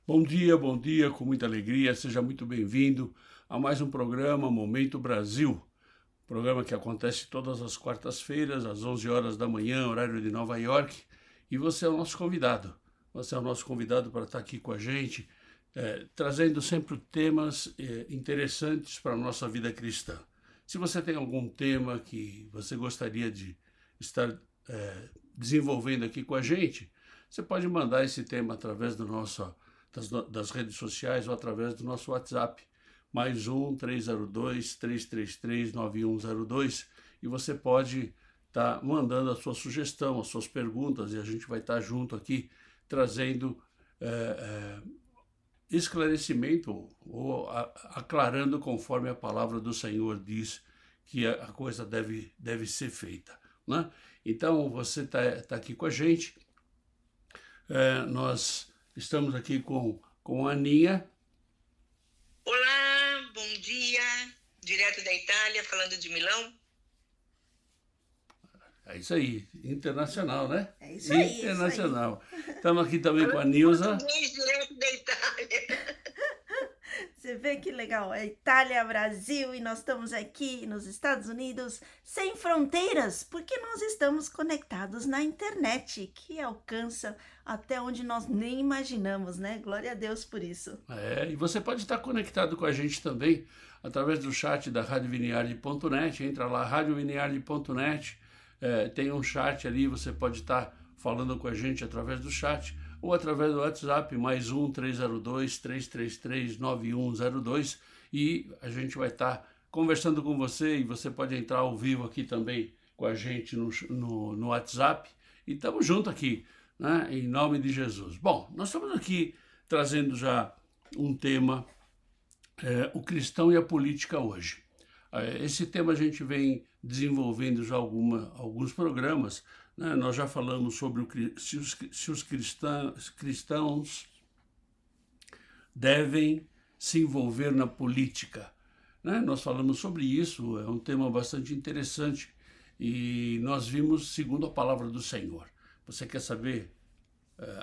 Bom dia, com muita alegria, seja muito bem-vindo a mais um programa Momento Brasil, programa que acontece todas as quartas-feiras, às 11 horas da manhã, horário de Nova York, e você é o nosso convidado. Você é o nosso convidado para estar aqui com a gente, trazendo sempre temas interessantes para a nossa vida cristã. Se você tem algum tema que você gostaria de estar desenvolvendo aqui com a gente, você pode mandar esse tema através das redes sociais ou através do nosso WhatsApp, mais 1-302-333-9102, e você pode estar mandando a sua sugestão, as suas perguntas, e a gente vai estar junto aqui trazendo esclarecimento ou aclarando conforme a palavra do Senhor diz que a coisa deve ser feita, né? Então, você está aqui com a gente, nós estamos aqui com a Aninha. Olá, bom dia, direto da Itália, falando de Milão. É isso aí, internacional, né? É isso aí. Internacional. Estamos aqui também com a Nilza. Direto da Itália. Você vê que legal, é Itália, Brasil, e nós estamos aqui nos Estados Unidos sem fronteiras, porque nós estamos conectados na internet, que alcança até onde nós nem imaginamos, né? Glória a Deus por isso. E você pode estar conectado com a gente também através do chat da radioviniarde.net. Entra lá, radioviniarde.net, tem um chat ali, você pode estar falando com a gente através do chat, ou através do WhatsApp, mais 1-302-333-9102, e a gente vai estar conversando com você, e você pode entrar ao vivo aqui também com a gente no WhatsApp, e estamos juntos aqui, né, em nome de Jesus. Bom, nós estamos aqui trazendo já um tema, o cristão e a política hoje. Esse tema a gente vem desenvolvendo já alguns programas, né? Nós já falamos sobre se os cristãos devem se envolver na política, né? Nós falamos sobre isso, é um tema bastante interessante e nós vimos segundo a palavra do Senhor. Você quer saber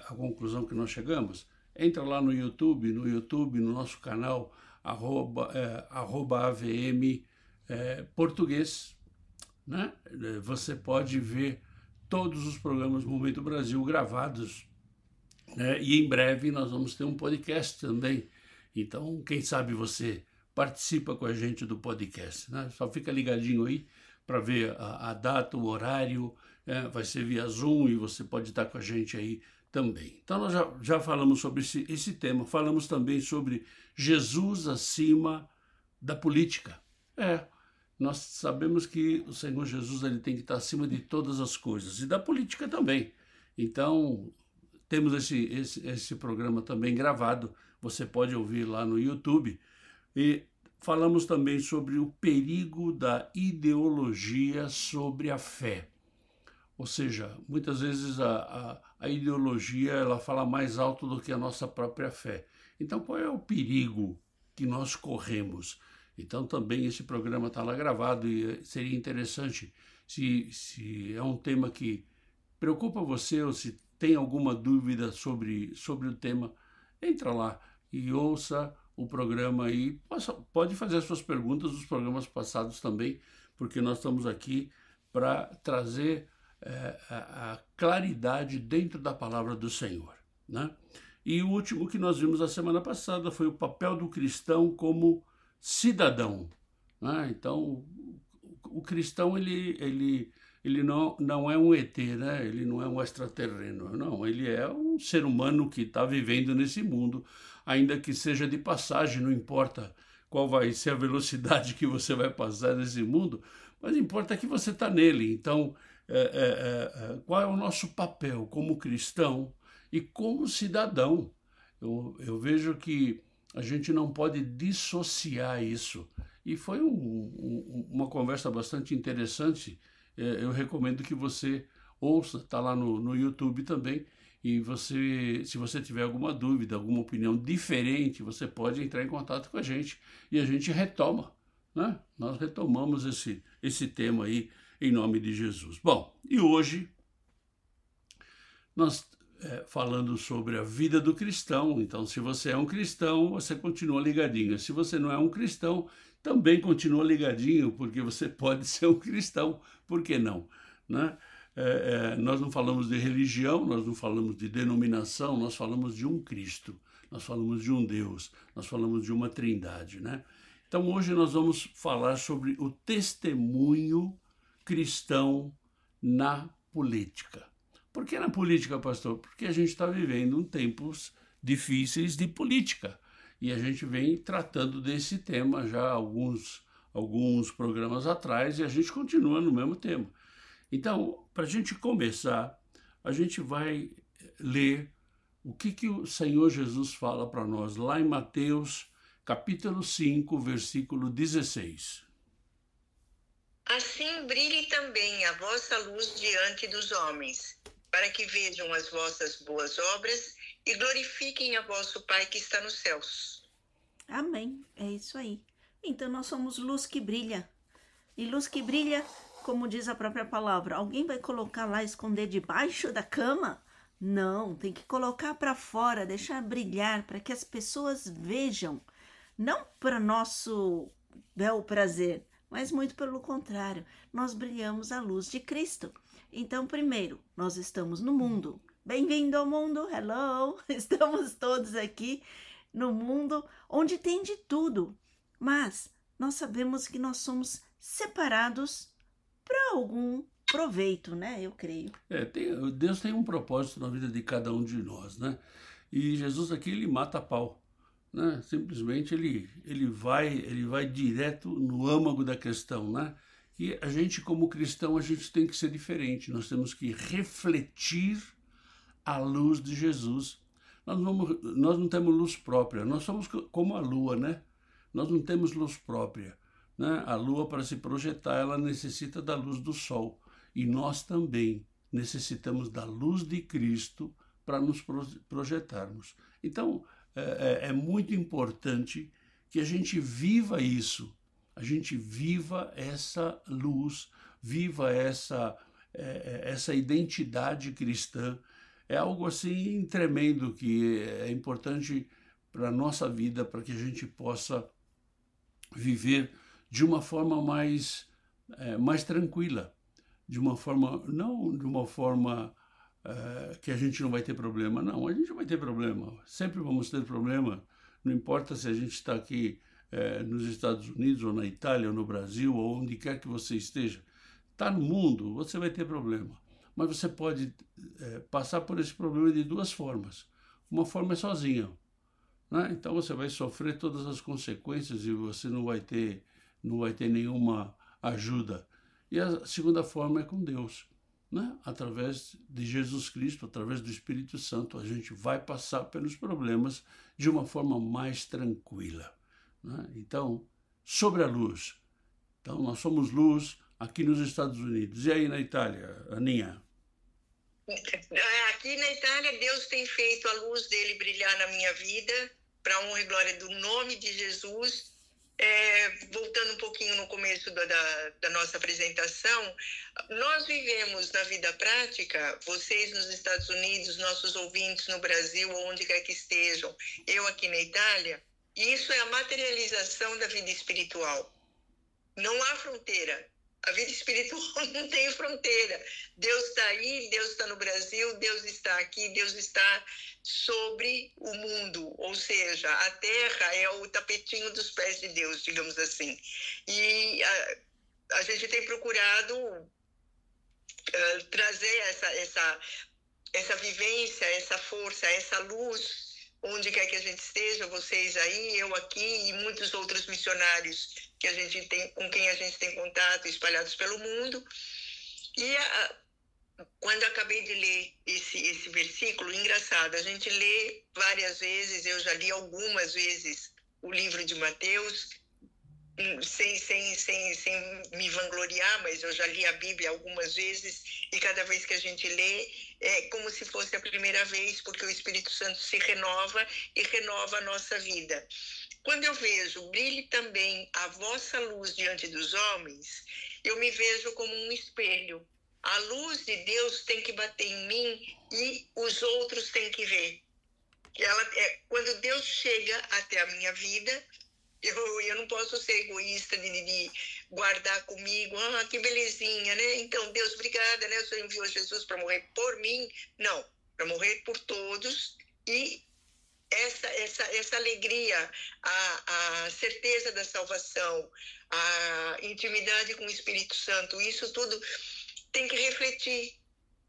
a conclusão que nós chegamos? Entra lá no YouTube, no nosso canal, @AVM português, né? Você pode ver todos os programas Momento Brasil gravados, né? E em breve nós vamos ter um podcast também. Então, quem sabe você participa com a gente do podcast, né? Só fica ligadinho aí para ver a data, o horário, vai ser via Zoom e você pode estar com a gente aí também. Então, nós já falamos sobre esse tema, falamos também sobre Jesus acima da política. Nós sabemos que o Senhor Jesus ele tem que estar acima de todas as coisas, e da política também. Então, temos esse programa também gravado, você pode ouvir lá no YouTube. E falamos também sobre o perigo da ideologia sobre a fé. Ou seja, muitas vezes a ideologia ela fala mais alto do que a nossa própria fé. Então, qual é o perigo que nós corremos? Então também esse programa está lá gravado e seria interessante se é um tema que preocupa você ou se tem alguma dúvida sobre o tema, entra lá e ouça o programa e pode fazer as suas perguntas dos programas passados também, porque nós estamos aqui para trazer a claridade dentro da palavra do Senhor, né? E o último que nós vimos a semana passada foi o papel do cristão como cidadão, né? Então, o cristão ele não é um ET, né? Ele não é um extraterreno, não. Ele é um ser humano que está vivendo nesse mundo, ainda que seja de passagem, não importa qual vai ser a velocidade que você vai passar nesse mundo, mas importa que você está nele. Então, qual é o nosso papel como cristão e como cidadão? Eu vejo que a gente não pode dissociar isso. E foi uma conversa bastante interessante. Eu recomendo que você ouça, está lá no YouTube também. E se você tiver alguma dúvida, alguma opinião diferente, você pode entrar em contato com a gente e a gente retoma, né? Nós retomamos esse tema aí em nome de Jesus. Bom, e hoje nós falando sobre a vida do cristão. Então, se você é um cristão, você continua ligadinho. Se você não é um cristão, também continua ligadinho, porque você pode ser um cristão, por que não? Né? Nós não falamos de religião, nós não falamos de denominação, nós falamos de um Cristo, nós falamos de um Deus, nós falamos de uma trindade, né? Então, hoje nós vamos falar sobre o testemunho cristão na política. Por que na política, pastor? Porque a gente está vivendo tempos difíceis de política. E a gente vem tratando desse tema já há alguns programas atrás e a gente continua no mesmo tema. Então, para a gente começar, a gente vai ler o que o Senhor Jesus fala para nós lá em Mateus, capítulo 5, versículo 16. Assim brilhe também a vossa luz diante dos homens, para que vejam as vossas boas obras e glorifiquem a vosso Pai que está nos céus. Amém, é isso aí. Então nós somos luz que brilha. E luz que brilha, como diz a própria palavra, alguém vai colocar lá, esconder debaixo da cama? Não, tem que colocar para fora, deixar brilhar, para que as pessoas vejam. Não para nosso bel prazer, mas muito pelo contrário, nós brilhamos a luz de Cristo. Então, primeiro, nós estamos no mundo. Bem-vindo ao mundo, hello! Estamos todos aqui no mundo onde tem de tudo. Mas nós sabemos que nós somos separados para algum proveito, né? Eu creio. Deus tem um propósito na vida de cada um de nós, né? E Jesus aqui, ele mata a pau, né? Simplesmente ele vai direto no âmago da questão, né? E a gente, como cristão, a gente tem que ser diferente. Nós temos que refletir a luz de Jesus. Nós não temos luz própria. Nós somos como a lua, né? Nós não temos luz própria, né? A lua, para se projetar, ela necessita da luz do sol. E nós também necessitamos da luz de Cristo para nos projetarmos. Então, é muito importante que a gente viva isso. A gente viva essa luz, viva essa identidade cristã. É algo assim tremendo que é importante para a nossa vida, para que a gente possa viver de uma forma mais tranquila, não de uma forma que a gente não vai ter problema. Não, a gente vai ter problema, sempre vamos ter problema, não importa se a gente está aqui nos Estados Unidos, ou na Itália, ou no Brasil, ou onde quer que você esteja. Está no mundo, você vai ter problema. Mas você pode passar por esse problema de duas formas. Uma forma é sozinho, né? Então você vai sofrer todas as consequências e você não vai ter nenhuma ajuda. E a segunda forma é com Deus, né? Através de Jesus Cristo, através do Espírito Santo, a gente vai passar pelos problemas de uma forma mais tranquila, né? Então, sobre a luz. Então, nós somos luz aqui nos Estados Unidos. E aí na Itália, Aninha? Aqui na Itália, Deus tem feito a luz dele brilhar na minha vida, para a honra e glória do nome de Jesus. Voltando um pouquinho no começo da nossa apresentação, nós vivemos na vida prática, vocês nos Estados Unidos, nossos ouvintes no Brasil, onde quer que estejam, eu aqui na Itália, isso é a materialização da vida espiritual. Não há fronteira. A vida espiritual não tem fronteira. Deus está aí, Deus está no Brasil, Deus está aqui, Deus está sobre o mundo. Ou seja, a terra é o tapetinho dos pés de Deus, digamos assim. E a gente tem procurado trazer essa vivência, essa força, essa luz, onde quer que a gente esteja, vocês aí, eu aqui e muitos outros missionários que a gente tem, com quem a gente tem contato, espalhados pelo mundo. E quando eu acabei de ler esse versículo, engraçado, a gente lê várias vezes, eu já li algumas vezes o livro de Mateus, sem me vangloriar, mas eu já li a Bíblia algumas vezes, e cada vez que a gente lê, é como se fosse a primeira vez, porque o Espírito Santo se renova e renova a nossa vida. Quando eu vejo, brilhe também a vossa luz diante dos homens, eu me vejo como um espelho. A luz de Deus tem que bater em mim e os outros têm que ver. Quando Deus chega até a minha vida, eu não posso ser egoísta de guardar comigo, que belezinha, né? Então, Deus, obrigada, né? O Senhor enviou Jesus para morrer por mim. Não, para morrer por todos. E essa alegria, a certeza da salvação, a intimidade com o Espírito Santo, isso tudo tem que refletir.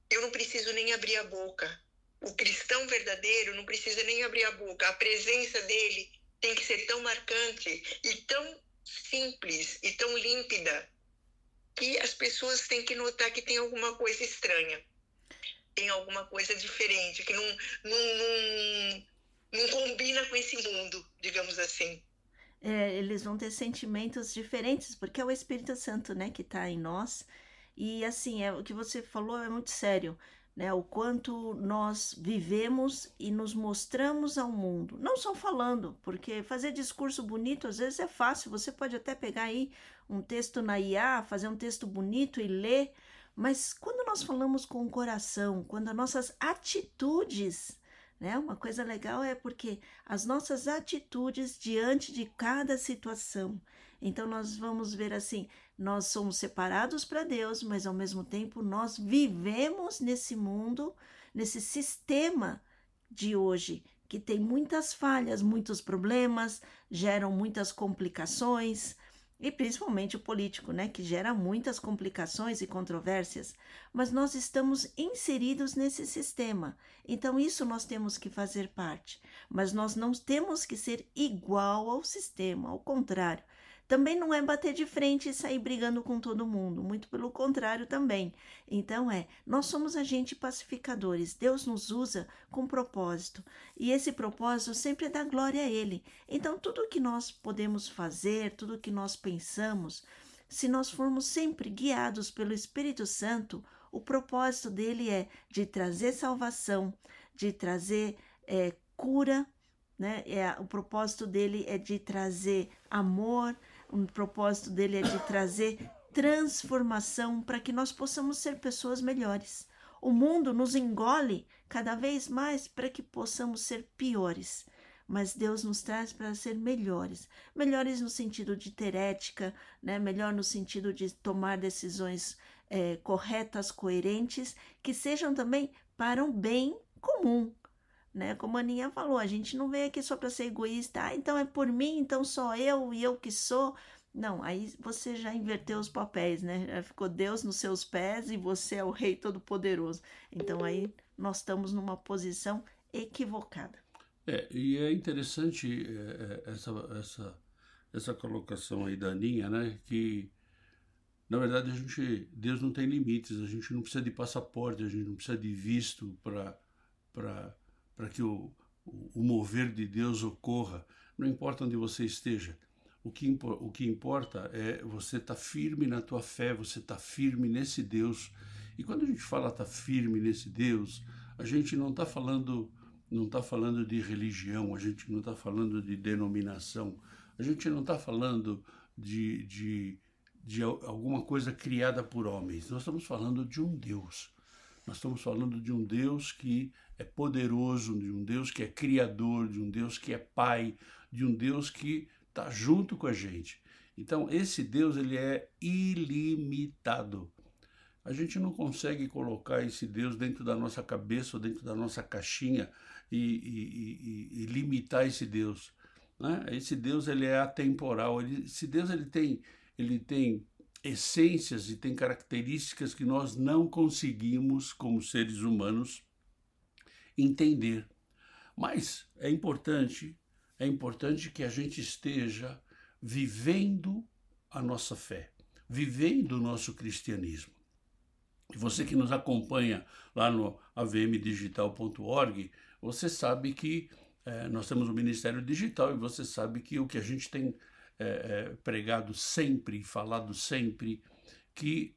Eu não preciso nem abrir a boca. O cristão verdadeiro não precisa nem abrir a boca. A presença dele tem que ser tão marcante e tão simples e tão límpida que as pessoas têm que notar que tem alguma coisa estranha, tem alguma coisa diferente, que não combina com esse mundo, digamos assim. Eles vão ter sentimentos diferentes, porque é o Espírito Santo, né, que está em nós. E assim, o que você falou é muito sério, né? O quanto nós vivemos e nos mostramos ao mundo. Não só falando, porque fazer discurso bonito às vezes é fácil. Você pode até pegar aí um texto na IA, fazer um texto bonito e ler. Mas quando nós falamos com o coração, quando as nossas atitudes, né? Uma coisa legal é porque as nossas atitudes diante de cada situação. Então nós vamos ver assim, nós somos separados para Deus, mas ao mesmo tempo nós vivemos nesse mundo, nesse sistema de hoje, que tem muitas falhas, muitos problemas, geram muitas complicações, e principalmente o político, né, que gera muitas complicações e controvérsias, mas nós estamos inseridos nesse sistema, então isso nós temos que fazer parte, mas nós não temos que ser igual ao sistema, ao contrário. Também não é bater de frente e sair brigando com todo mundo, muito pelo contrário também. Então nós somos agentes pacificadores, Deus nos usa com propósito, e esse propósito sempre é dar glória a Ele. Então tudo que nós podemos fazer, tudo que nós pensamos, se nós formos sempre guiados pelo Espírito Santo, o propósito dele é de trazer salvação, de trazer cura, né? O propósito dele é de trazer amor, o propósito dele é de trazer transformação para que nós possamos ser pessoas melhores. O mundo nos engole cada vez mais para que possamos ser piores, mas Deus nos traz para ser melhores. Melhores no sentido de ter ética, né? Melhor no sentido de tomar decisões corretas, coerentes, que sejam também para um bem comum. Né? Como a Aninha falou, a gente não veio aqui só para ser egoísta, então é por mim, então só eu e eu que sou. Não, aí você já inverteu os papéis, né? Já ficou Deus nos seus pés e você é o Rei Todo-Poderoso. Então aí nós estamos numa posição equivocada. E é interessante essa colocação aí da Aninha, né? Que na verdade Deus não tem limites, a gente não precisa de passaporte, a gente não precisa de visto para que o mover de Deus ocorra. Não importa onde você esteja. O que importa é você estar firme na tua fé, você estar firme nesse Deus. E quando a gente fala estar firme nesse Deus, a gente não está falando de religião, a gente não está falando de denominação, a gente não está falando de alguma coisa criada por homens. Nós estamos falando de um Deus. Nós estamos falando de um Deus que é poderoso, de um Deus que é criador, de um Deus que é pai, de um Deus que está junto com a gente. Então, esse Deus, ele é ilimitado. A gente não consegue colocar esse Deus dentro da nossa cabeça ou dentro da nossa caixinha e limitar esse Deus. Né? Esse Deus, ele é atemporal. Esse Deus, ele tem essências e tem características que nós não conseguimos, como seres humanos, entender. Mas é importante que a gente esteja vivendo a nossa fé, vivendo o nosso cristianismo. E você que nos acompanha lá no avmdigital.org, você sabe que nós temos um Ministério Digital e você sabe que o que a gente tem pregado sempre, falado sempre, que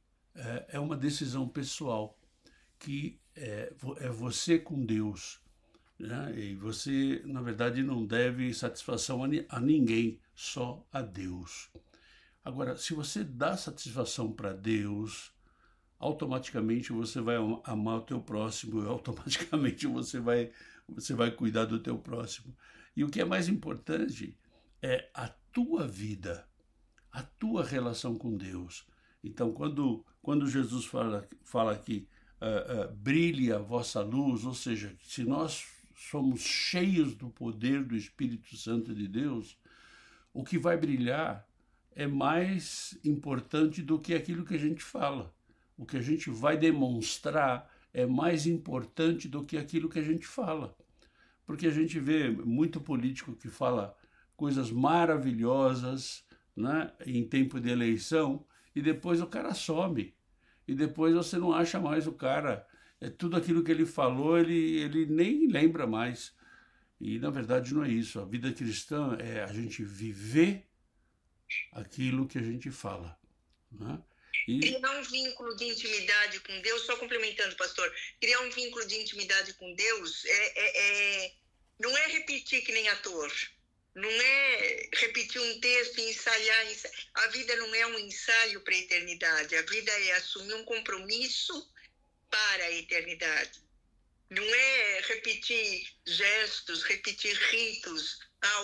é uma decisão pessoal, que é você com Deus, né? E você, na verdade, não deve satisfação a ninguém, só a Deus. Agora, se você dá satisfação para Deus, automaticamente você vai amar o teu próximo, e automaticamente você vai cuidar do teu próximo. E o que é mais importante é a tua vida, a tua relação com Deus. Então, quando Jesus fala aqui, brilhe a vossa luz, ou seja, se nós somos cheios do poder do Espírito Santo de Deus, o que vai brilhar é mais importante do que aquilo que a gente fala. O que a gente vai demonstrar é mais importante do que aquilo que a gente fala. Porque a gente vê muito político que fala coisas maravilhosas, né, em tempo de eleição, e depois o cara some. E depois você não acha mais o cara. Tudo aquilo que ele falou, ele nem lembra mais. E, na verdade, não é isso. A vida cristã é a gente viver aquilo que a gente fala, né? Criar um vínculo de intimidade com Deus, só complementando, pastor, criar um vínculo de intimidade com Deus não é repetir que nem ator, não é repetir um texto e ensaiar. A vida não é um ensaio para a eternidade, a vida é assumir um compromisso para a eternidade. Não é repetir gestos, repetir ritos.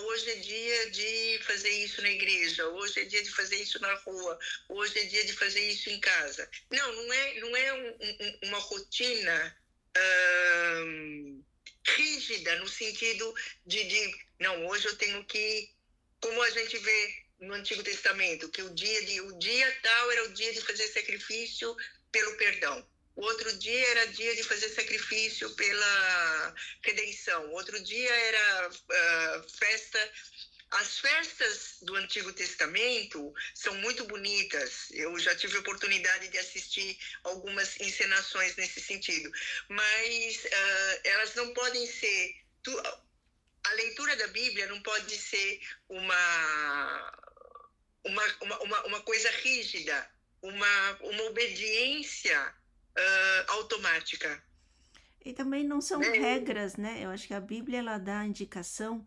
Hoje é dia de fazer isso na igreja, hoje é dia de fazer isso na rua, hoje é dia de fazer isso em casa. Não é uma rotina rígida, no sentido não, hoje eu tenho que, como a gente vê no Antigo Testamento, que o dia tal era o dia de fazer sacrifício pelo perdão. O outro dia era dia de fazer sacrifício pela redenção. O outro dia era festa. As festas do Antigo Testamento são muito bonitas. Eu já tive a oportunidade de assistir algumas encenações nesse sentido. Mas elas não podem ser... A leitura da Bíblia não pode ser uma coisa rígida, uma obediência automática. E também não são regras, né? Eu acho que a Bíblia ela dá indicação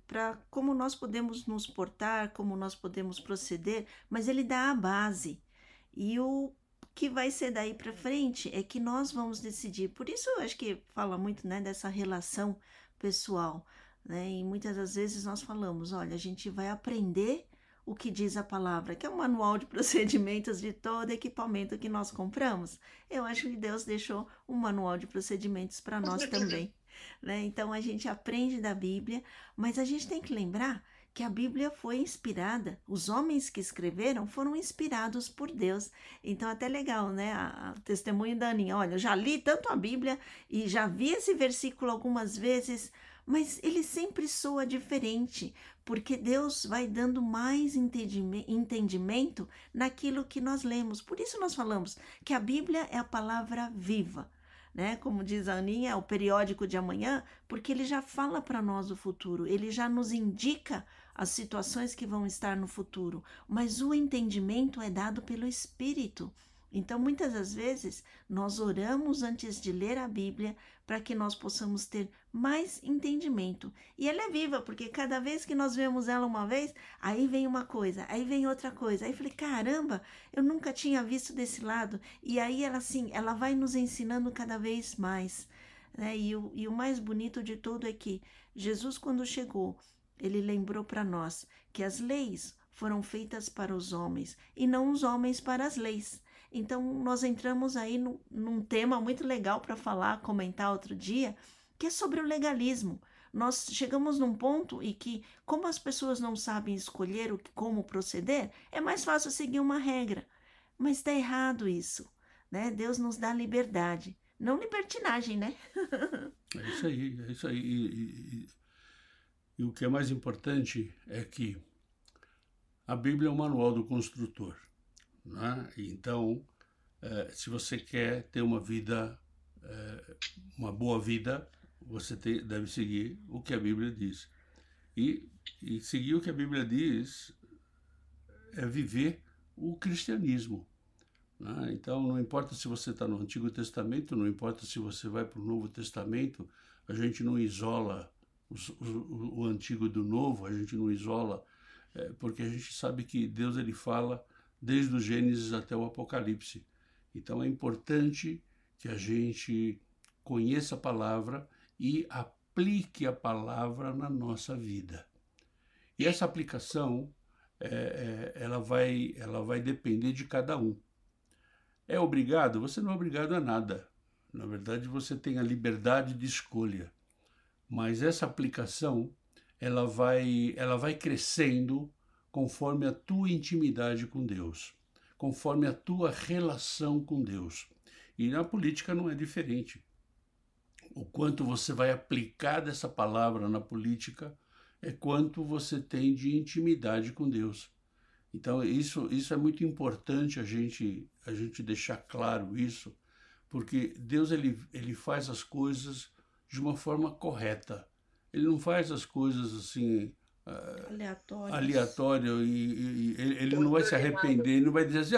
para como nós podemos nos portar, como nós podemos proceder, mas ele dá a base. E o que vai ser daí para frente é que nós vamos decidir. Por isso eu acho que fala muito, né, dessa relação pessoal, né? E muitas das vezes nós falamos, olha, a gente vai aprender o que diz a palavra, que é um manual de procedimentos de todo equipamento que nós compramos. Eu acho que Deus deixou um manual de procedimentos para nós também, né? Então a gente aprende da Bíblia, mas a gente tem que lembrar que a Bíblia foi inspirada, os homens que escreveram foram inspirados por Deus. Então até legal, né? O testemunho da Aninha, olha, eu já li tanto a Bíblia e já vi esse versículo algumas vezes, mas ele sempre soa diferente, porque Deus vai dando mais entendimento naquilo que nós lemos. Por isso nós falamos que a Bíblia é a palavra viva, né? Como diz a Aninha, é o periódico de amanhã, porque ele já fala para nós o futuro, ele já nos indica as situações que vão estar no futuro, mas o entendimento é dado pelo Espírito. Então, muitas das vezes, nós oramos antes de ler a Bíblia para que nós possamos ter mais entendimento. E ela é viva, porque cada vez que nós vemos ela uma vez, aí vem uma coisa, aí vem outra coisa. Aí eu falei, caramba, eu nunca tinha visto desse lado. E aí ela, assim, ela vai nos ensinando cada vez mais, né? E o mais bonito de tudo é que Jesus, quando chegou, ele lembrou para nós que as leis foram feitas para os homens e não os homens para as leis. Então, nós entramos aí num tema muito legal para falar, comentar outro dia, que é sobre o legalismo. Nós chegamos num ponto em que, como as pessoas não sabem escolher como proceder, é mais fácil seguir uma regra. Mas está errado isso, né? Deus nos dá liberdade, não libertinagem, né? É isso aí, é isso aí. E o que é mais importante é que a Bíblia é o manual do construtor, né? Então, se você quer ter uma vida, uma boa vida, você deve seguir o que a Bíblia diz. E seguir o que a Bíblia diz é viver o cristianismo, né? Então, não importa se você está no Antigo Testamento, não importa se você vai para o Novo Testamento, a gente não isola o Antigo do Novo, a gente não isola, porque a gente sabe que Deus ele fala desde o Gênesis até o Apocalipse. Então é importante que a gente conheça a palavra e aplique a palavra na nossa vida. E essa aplicação, ela vai depender de cada um. É obrigado? Você não é obrigado a nada. Na verdade, você tem a liberdade de escolha. Mas essa aplicação, ela vai crescendo conforme a tua intimidade com Deus, conforme a tua relação com Deus. E na política não é diferente. O quanto você vai aplicar dessa palavra na política é quanto você tem de intimidade com Deus. Então, isso é muito importante a gente deixar claro isso, porque Deus ele faz as coisas de uma forma correta. Ele não faz as coisas assim aleatória e ele não vai se arrepender, ele não vai dizer assim,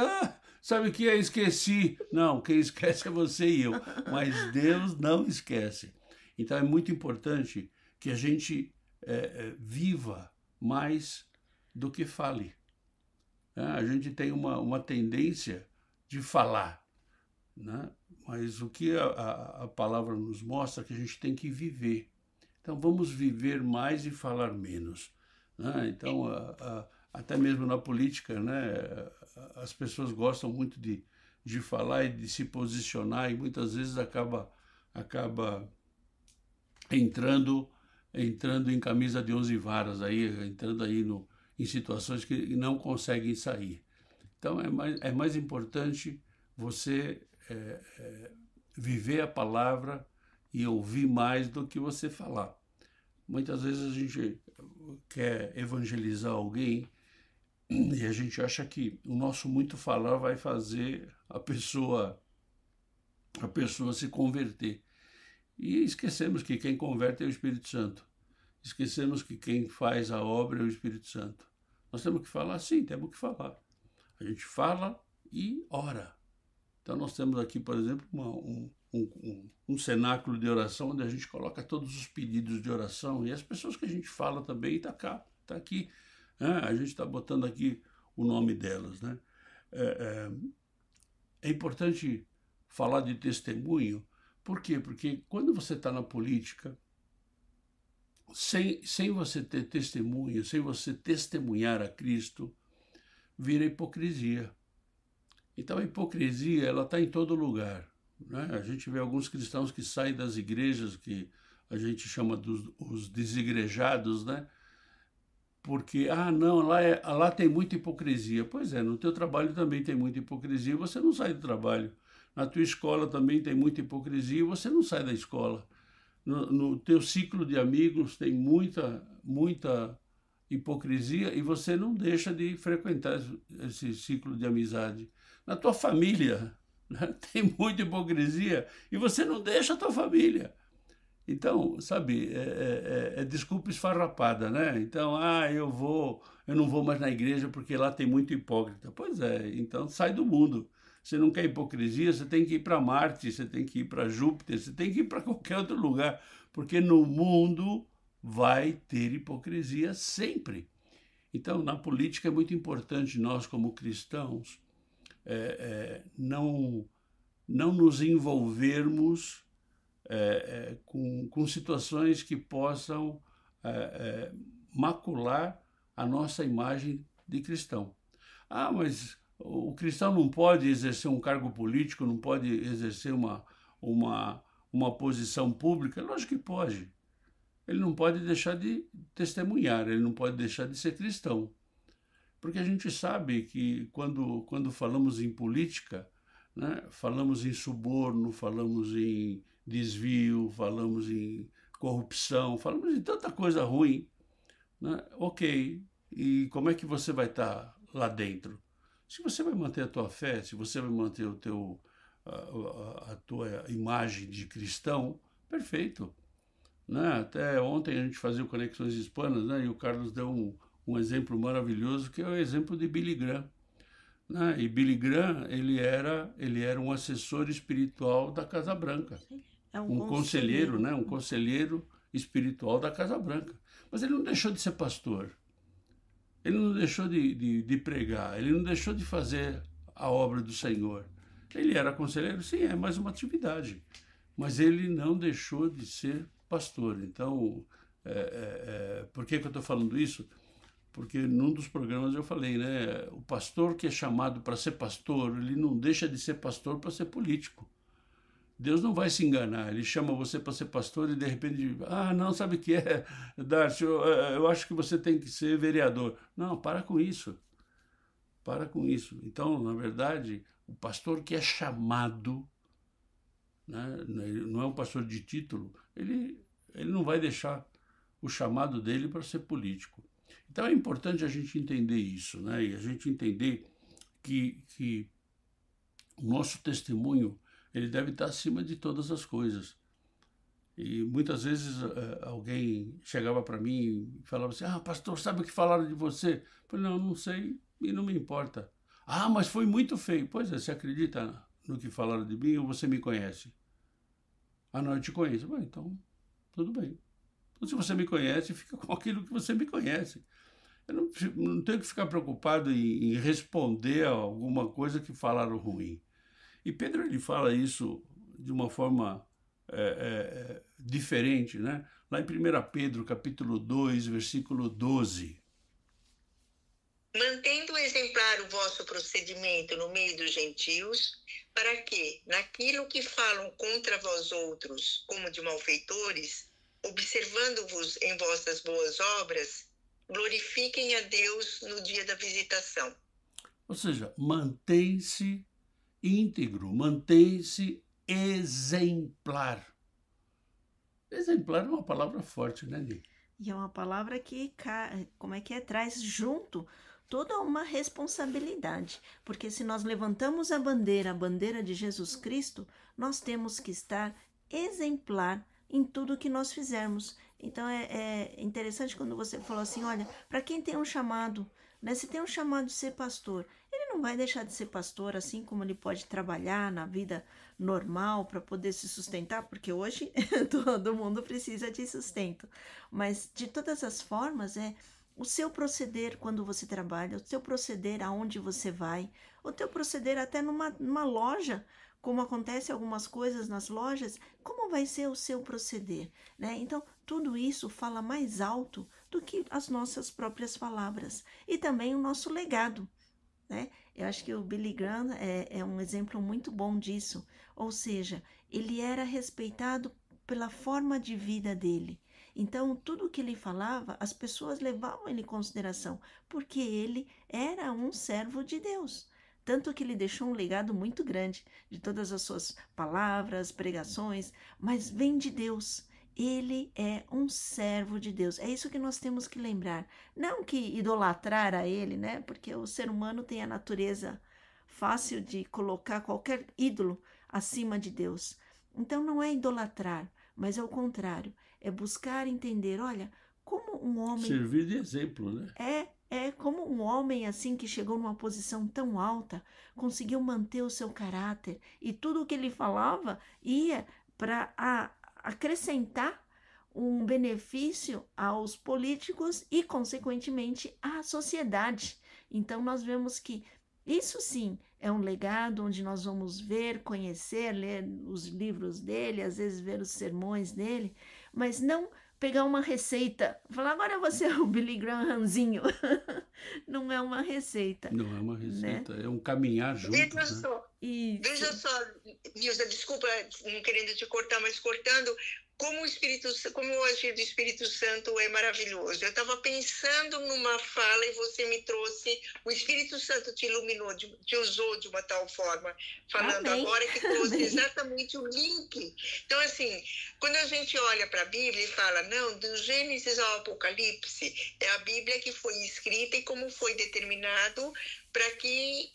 sabe o que eu esqueci? Não, quem esquece é você e eu, mas Deus não esquece. Então é muito importante que a gente viva mais do que fale. A gente tem uma tendência de falar, né? Mas o que a palavra nos mostra é que a gente tem que viver. Então vamos viver mais e falar menos, né? Então até mesmo na política, né, as pessoas gostam muito de falar e de se posicionar e muitas vezes acaba entrando em camisa de 11 varas, entrando aí em situações que não conseguem sair. Então é mais importante você viver a palavra e ouvir mais do que você falar. Muitas vezes a gente quer evangelizar alguém e a gente acha que o nosso muito falar vai fazer a pessoa se converter. E esquecemos que quem converte é o Espírito Santo. Esquecemos que quem faz a obra é o Espírito Santo. Nós temos que falar? Sim, temos que falar. A gente fala e ora. Então nós temos aqui, por exemplo, um cenáculo de oração onde a gente coloca todos os pedidos de oração e as pessoas que a gente fala também está aqui. A gente está botando aqui o nome delas, né? É importante falar de testemunho. Por quê? Porque quando você está na política, sem você ter testemunho, sem você testemunhar a Cristo, vira hipocrisia. Então a hipocrisia, ela está em todo lugar, né? A gente vê alguns cristãos que saem das igrejas, que a gente chama os desigrejados, né? Porque, não, lá tem muita hipocrisia. Pois é, no teu trabalho também tem muita hipocrisia, você não sai do trabalho. Na tua escola também tem muita hipocrisia, você não sai da escola. No teu ciclo de amigos tem muita hipocrisia e você não deixa de frequentar esse ciclo de amizade. Na tua família, né, tem muita hipocrisia e você não deixa a tua família. Então, sabe, é desculpa esfarrapada, né? Então, eu não vou mais na igreja porque lá tem muito hipócrita. Pois é, então sai do mundo. Você não quer hipocrisia, você tem que ir para Marte, você tem que ir para Júpiter, você tem que ir para qualquer outro lugar, porque no mundo vai ter hipocrisia sempre. Então, na política é muito importante nós, como cristãos, não nos envolvermos com situações que possam macular a nossa imagem de cristão. Mas o cristão não pode exercer um cargo político, não pode exercer uma posição pública? Lógico que pode. Ele não pode deixar de testemunhar, ele não pode deixar de ser cristão. Porque a gente sabe que quando falamos em política, né, falamos em suborno, falamos em desvio, falamos em corrupção, falamos em tanta coisa ruim, né? Ok, e como é que você vai estar lá dentro? Se você vai manter a tua fé, se você vai manter a tua imagem de cristão, perfeito. Né? Até ontem a gente fazia o Conexões Hispanas, né? E o Carlos deu um exemplo maravilhoso, que é o exemplo de Billy Graham. Né? E Billy Graham, ele era um assessor espiritual da Casa Branca. Um conselheiro, né? Um conselheiro espiritual da Casa Branca. Mas ele não deixou de ser pastor. Ele não deixou de pregar. Ele não deixou de fazer a obra do Senhor. Ele era conselheiro? Sim, é mais uma atividade. Mas ele não deixou de ser pastor. Então, por que eu estou falando isso? Porque num dos programas eu falei, né? O pastor que é chamado para ser pastor, ele não deixa de ser pastor para ser político. Deus não vai se enganar. Ele chama você para ser pastor e de repente, não, sabe o que é, Darcy? Eu acho que você tem que ser vereador. Não, para com isso. Para com isso. Então, na verdade, o pastor que é chamado, né, não é um pastor de título, ele não vai deixar o chamado dele para ser político. Então é importante a gente entender isso, né? E a gente entender que o nosso testemunho ele deve estar acima de todas as coisas. E muitas vezes alguém chegava para mim e falava assim, pastor, sabe o que falaram de você? Eu falei, não sei e não me importa. Mas foi muito feio. Pois é, você acredita no que falaram de mim ou você me conhece? Não, eu te conheço. Bom, então, tudo bem. Então, se você me conhece, fica com aquilo que você me conhece. Eu não tenho que ficar preocupado em responder a alguma coisa que falaram ruim. E Pedro ele fala isso de uma forma diferente, né? Lá em 1 Pedro, capítulo 2, versículo 12. Mantendo exemplar o vosso procedimento no meio dos gentios, para que, naquilo que falam contra vós outros, como de malfeitores, observando-vos em vossas boas obras, glorifiquem a Deus no dia da visitação. Ou seja, mantém-se íntegro, mantém-se exemplar. Exemplar é uma palavra forte, né, Ney? E é uma palavra que, traz junto toda uma responsabilidade. Porque se nós levantamos a bandeira de Jesus Cristo, nós temos que estar exemplar em tudo que nós fizermos. Então é interessante quando você falou assim, olha, para quem tem um chamado, né, se tem um chamado de ser pastor, ele não vai deixar de ser pastor, assim como ele pode trabalhar na vida normal para poder se sustentar, porque hoje todo mundo precisa de sustento. Mas de todas as formas, o seu proceder quando você trabalha, o seu proceder aonde você vai, o teu proceder até numa loja, como acontece algumas coisas nas lojas, como vai ser o seu proceder, né? Então, tudo isso fala mais alto do que as nossas próprias palavras e também o nosso legado, né? Eu acho que o Billy Graham é um exemplo muito bom disso, ou seja, ele era respeitado pela forma de vida dele. Então, tudo que ele falava, as pessoas levavam ele em consideração, porque ele era um servo de Deus. Tanto que ele deixou um legado muito grande de todas as suas palavras, pregações, mas vem de Deus. Ele é um servo de Deus. É isso que nós temos que lembrar. Não que idolatrar a ele, né? Porque o ser humano tem a natureza fácil de colocar qualquer ídolo acima de Deus. Então não é idolatrar, mas é o contrário. É buscar entender, olha, como um homem... Servir de exemplo, né? É como um homem assim que chegou numa posição tão alta, conseguiu manter o seu caráter e tudo o que ele falava ia para acrescentar um benefício aos políticos e, consequentemente, à sociedade. Então, nós vemos que isso sim é um legado onde nós vamos ver, conhecer, ler os livros dele, às vezes ver os sermões dele, mas não pegar uma receita, falar agora você é o Billy Grahamzinho. Não é uma receita. Não é uma receita, né? É um caminhar junto. Veja só, Nilza, desculpa não querendo te cortar, mas cortando, como o agir do Espírito Santo é maravilhoso. Eu estava pensando numa fala e você me trouxe, o Espírito Santo te iluminou, te usou de uma tal forma, falando Amém. Agora, que trouxe exatamente o link. Então, assim, quando a gente olha para a Bíblia e fala, não, do Gênesis ao Apocalipse, é a Bíblia que foi escrita e como foi determinado para que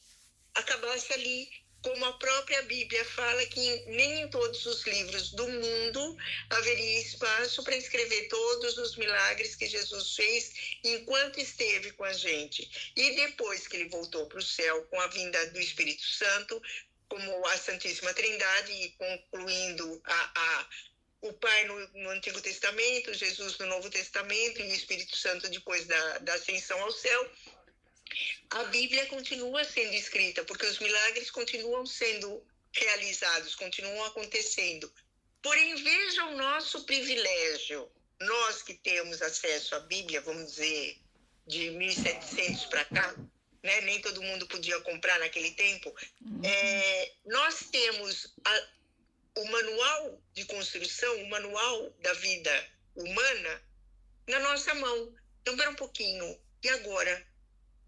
acabasse ali. Como a própria Bíblia fala que nem em todos os livros do mundo haveria espaço para escrever todos os milagres que Jesus fez enquanto esteve com a gente. E depois que ele voltou para o céu com a vinda do Espírito Santo, como a Santíssima Trindade, e concluindo o Pai no Antigo Testamento, Jesus no Novo Testamento e o Espírito Santo depois da ascensão ao céu. a Bíblia continua sendo escrita, porque os milagres continuam sendo realizados, continuam acontecendo. Porém, veja o nosso privilégio. Nós que temos acesso à Bíblia, vamos dizer, de 1700 para cá, né? Nem todo mundo podia comprar naquele tempo. Nós temos o manual de construção, o manual da vida humana na nossa mão. Então, espera um pouquinho. E agora?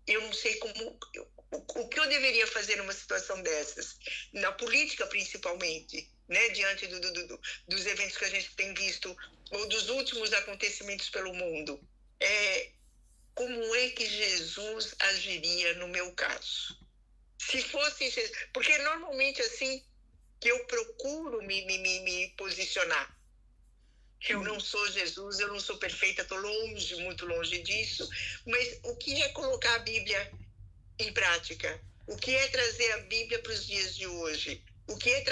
Eu não sei o que eu deveria fazer numa situação dessas. Na política, principalmente, né? Diante dos eventos que a gente tem visto, ou dos últimos acontecimentos pelo mundo. Como é que Jesus agiria no meu caso? Se fosse Jesus, porque normalmente assim que eu procuro me posicionar. Eu não sou Jesus, eu não sou perfeita, estou longe, muito longe disso, mas o que é colocar a Bíblia em prática? O que é trazer a Bíblia para os dias de hoje? O que é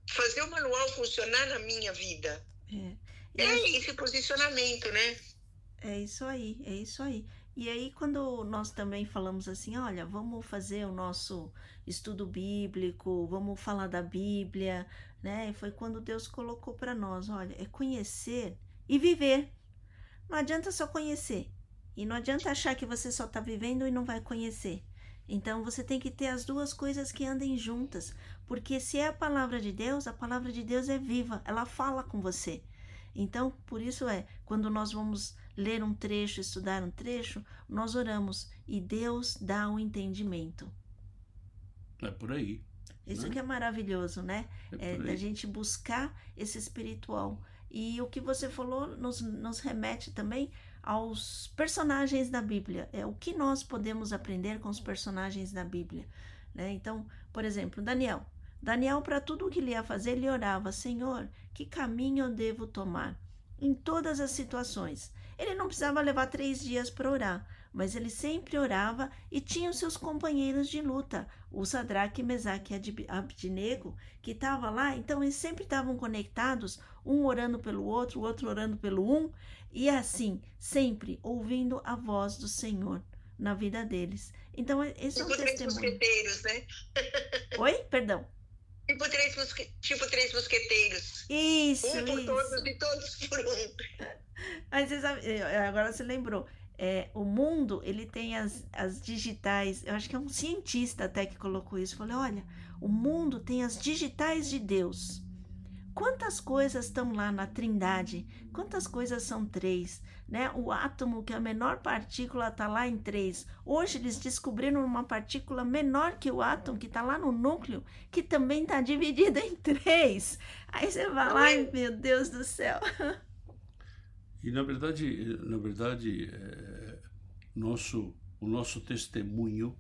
fazer o manual funcionar na minha vida? Esse posicionamento, né? É isso aí, é isso aí. E aí, quando nós também falamos assim, olha, vamos fazer o nosso estudo bíblico, vamos falar da Bíblia, né? Foi quando Deus colocou para nós, olha, é conhecer e viver. Não adianta só conhecer. E não adianta achar que você só está vivendo e não vai conhecer. Então, você tem que ter as duas coisas que andem juntas. Porque se é a palavra de Deus é viva, ela fala com você. Então, por isso quando nós vamos ler um trecho, estudar um trecho, nós oramos e Deus dá o entendimento. É por aí. Isso que é maravilhoso, né? É da gente buscar esse espiritual. E o que você falou nos remete também aos personagens da Bíblia. O que nós podemos aprender com os personagens da Bíblia, né? Então, por exemplo, Daniel, para tudo o que ele ia fazer, ele orava, Senhor, que caminho eu devo tomar? Em todas as situações. Ele não precisava levar 3 dias para orar, mas ele sempre orava e tinha os seus companheiros de luta, o Sadraque, Mesaque e Abdinego, que estava lá, então eles sempre estavam conectados, um orando pelo outro, o outro orando pelo um, e assim, sempre ouvindo a voz do Senhor na vida deles. Então, esse é um testemunho. Tipo 3 mosqueteiros, né? Oi? Perdão. Tipo 3 mosqueteiros. Isso, um por todos e todos por um. Mas você sabe, agora você lembrou. O mundo, ele tem as digitais. Eu acho que é um cientista até que colocou isso. Falei, olha, o mundo tem as digitais de Deus. Quantas coisas estão lá na Trindade? Quantas coisas são 3? Né? O átomo, que é a menor partícula, está lá em 3. Hoje eles descobriram uma partícula menor que o átomo, que está lá no núcleo, que também está dividida em 3. Aí você vai lá e, meu Deus do céu. E na verdade o nosso testemunho,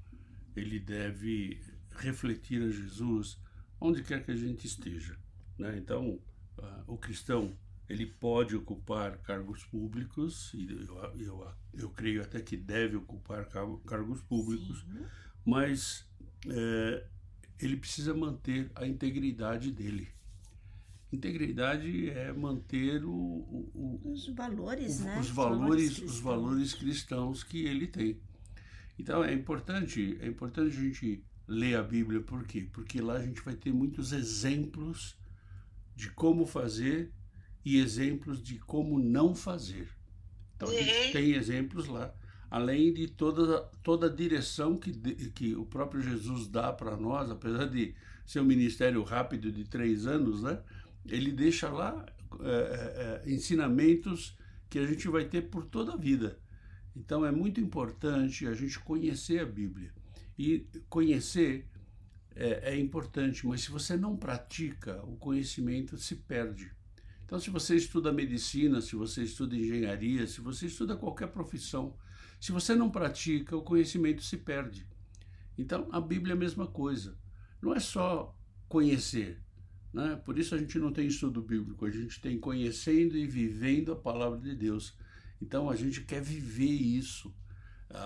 ele deve refletir a Jesus onde quer que a gente esteja, né? Então, o cristão, ele pode ocupar cargos públicos, e eu creio até que deve ocupar cargos públicos, sim, mas ele precisa manter a integridade dele. Integridade é manter os valores, né? Os valores cristãos que ele tem. Então é importante a gente ler a Bíblia. Por quê? Porque lá a gente vai ter muitos exemplos de como fazer e exemplos de como não fazer. Então a gente tem exemplos lá, além de toda a direção que o próprio Jesus dá para nós, apesar de ser um ministério rápido de 3 anos, né? Ele deixa lá ensinamentos que a gente vai ter por toda a vida. Então é muito importante a gente conhecer a Bíblia. E conhecer é importante, mas se você não pratica, o conhecimento se perde. Então, se você estuda medicina, se você estuda engenharia, se você estuda qualquer profissão, se você não pratica, o conhecimento se perde. Então, a Bíblia é a mesma coisa. Não é só conhecer, né? Por isso a gente não tem estudo bíblico, a gente tem conhecendo e vivendo a palavra de Deus. Então a gente quer viver isso.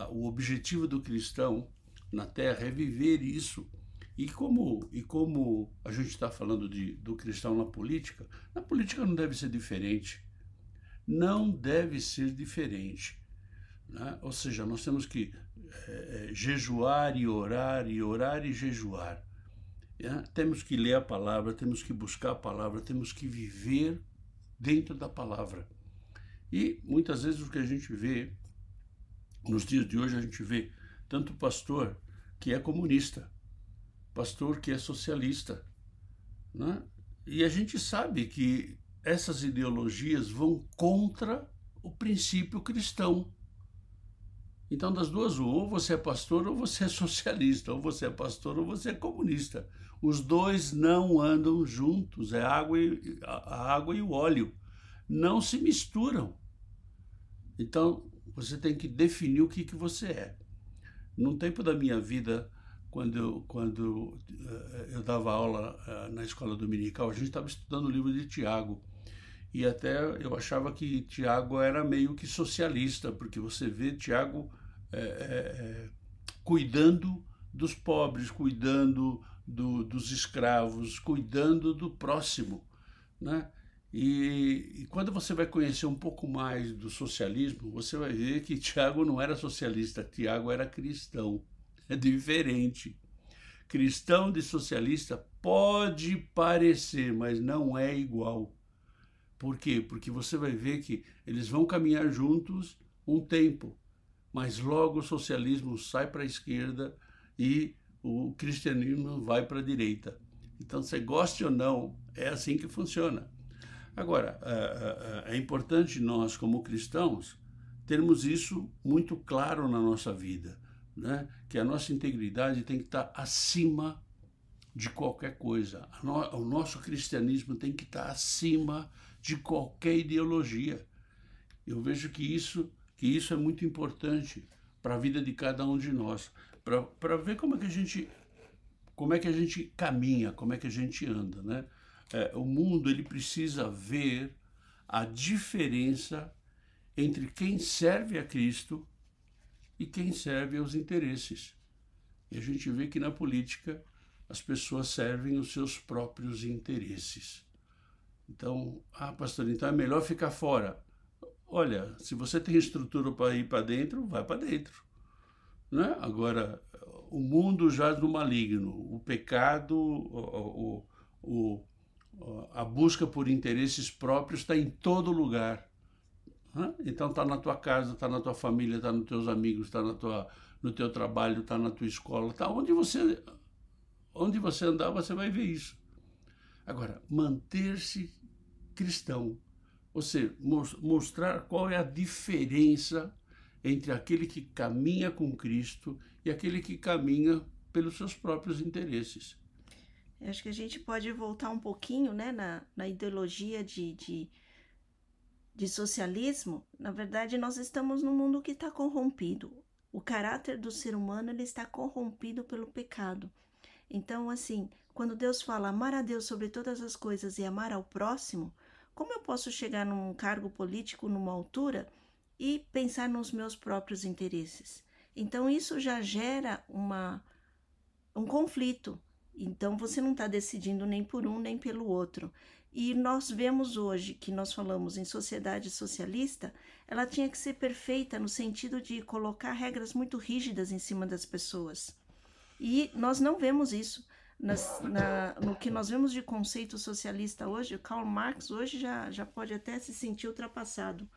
O objetivo do cristão na terra é viver isso. E como a gente está falando do cristão na política não deve ser diferente. Não deve ser diferente, né? Ou seja, nós temos que jejuar e orar e jejuar. Temos que ler a palavra, temos que buscar a palavra, temos que viver dentro da palavra. E muitas vezes o que a gente vê, nos dias de hoje, a gente vê tanto pastor que é comunista, pastor que é socialista, né? E a gente sabe que essas ideologias vão contra o princípio cristão. Então, das duas, ou você é pastor ou você é socialista, ou você é pastor ou você é comunista. Os dois não andam juntos, a água e o óleo não se misturam. Então, você tem que definir o que você é. Num tempo da minha vida, quando eu dava aula na escola dominical, a gente estava estudando o livro de Tiago. E até eu achava que Tiago era meio que socialista, porque você vê Tiago cuidando dos pobres, cuidando dos escravos, cuidando do próximo, né? E quando você vai conhecer um pouco mais do socialismo, você vai ver que Tiago não era socialista, Tiago era cristão. É diferente. Cristão de socialista pode parecer, mas não é igual. Por quê? Porque você vai ver que eles vão caminhar juntos um tempo, mas logo o socialismo sai para a esquerda e o cristianismo vai para a direita. Então, você goste ou não, é assim que funciona. Agora, é importante nós, como cristãos, termos isso muito claro na nossa vida, né? Que a nossa integridade tem que estar acima de qualquer coisa. O nosso cristianismo tem que estar acima de qualquer ideologia. Eu vejo que isso é muito importante para a vida de cada um de nós, para ver como é que a gente caminha, como é que a gente anda, né? O mundo ele precisa ver a diferença entre quem serve a Cristo e quem serve aos interesses. E a gente vê que na política as pessoas servem os seus próprios interesses. Então, pastor, então é melhor ficar fora. Olha, se você tem estrutura para ir para dentro, vai para dentro, né? Agora, o mundo jaz no maligno, o pecado, a busca por interesses próprios está em todo lugar, né? Então está na tua casa, está na tua família, está nos teus amigos, está no teu trabalho, está na tua escola, está onde você andar, você vai ver isso. Agora, manter-se cristão, ou seja, mostrar qual é a diferença entre aquele que caminha com Cristo e aquele que caminha pelos seus próprios interesses. Eu acho que a gente pode voltar um pouquinho, né, na ideologia de socialismo. Na verdade, nós estamos num mundo que está corrompido. O caráter do ser humano ele está corrompido pelo pecado. Então, assim, quando Deus fala amar a Deus sobre todas as coisas e amar ao próximo, como eu posso chegar num cargo político, numa altura, e pensar nos meus próprios interesses? Então, isso já gera um conflito. Então, você não está decidindo nem por um, nem pelo outro. E nós vemos hoje que nós falamos em sociedade socialista, ela tinha que ser perfeita no sentido de colocar regras muito rígidas em cima das pessoas. E nós não vemos isso. No que nós vemos de conceito socialista hoje, o Karl Marx hoje já pode até se sentir ultrapassado,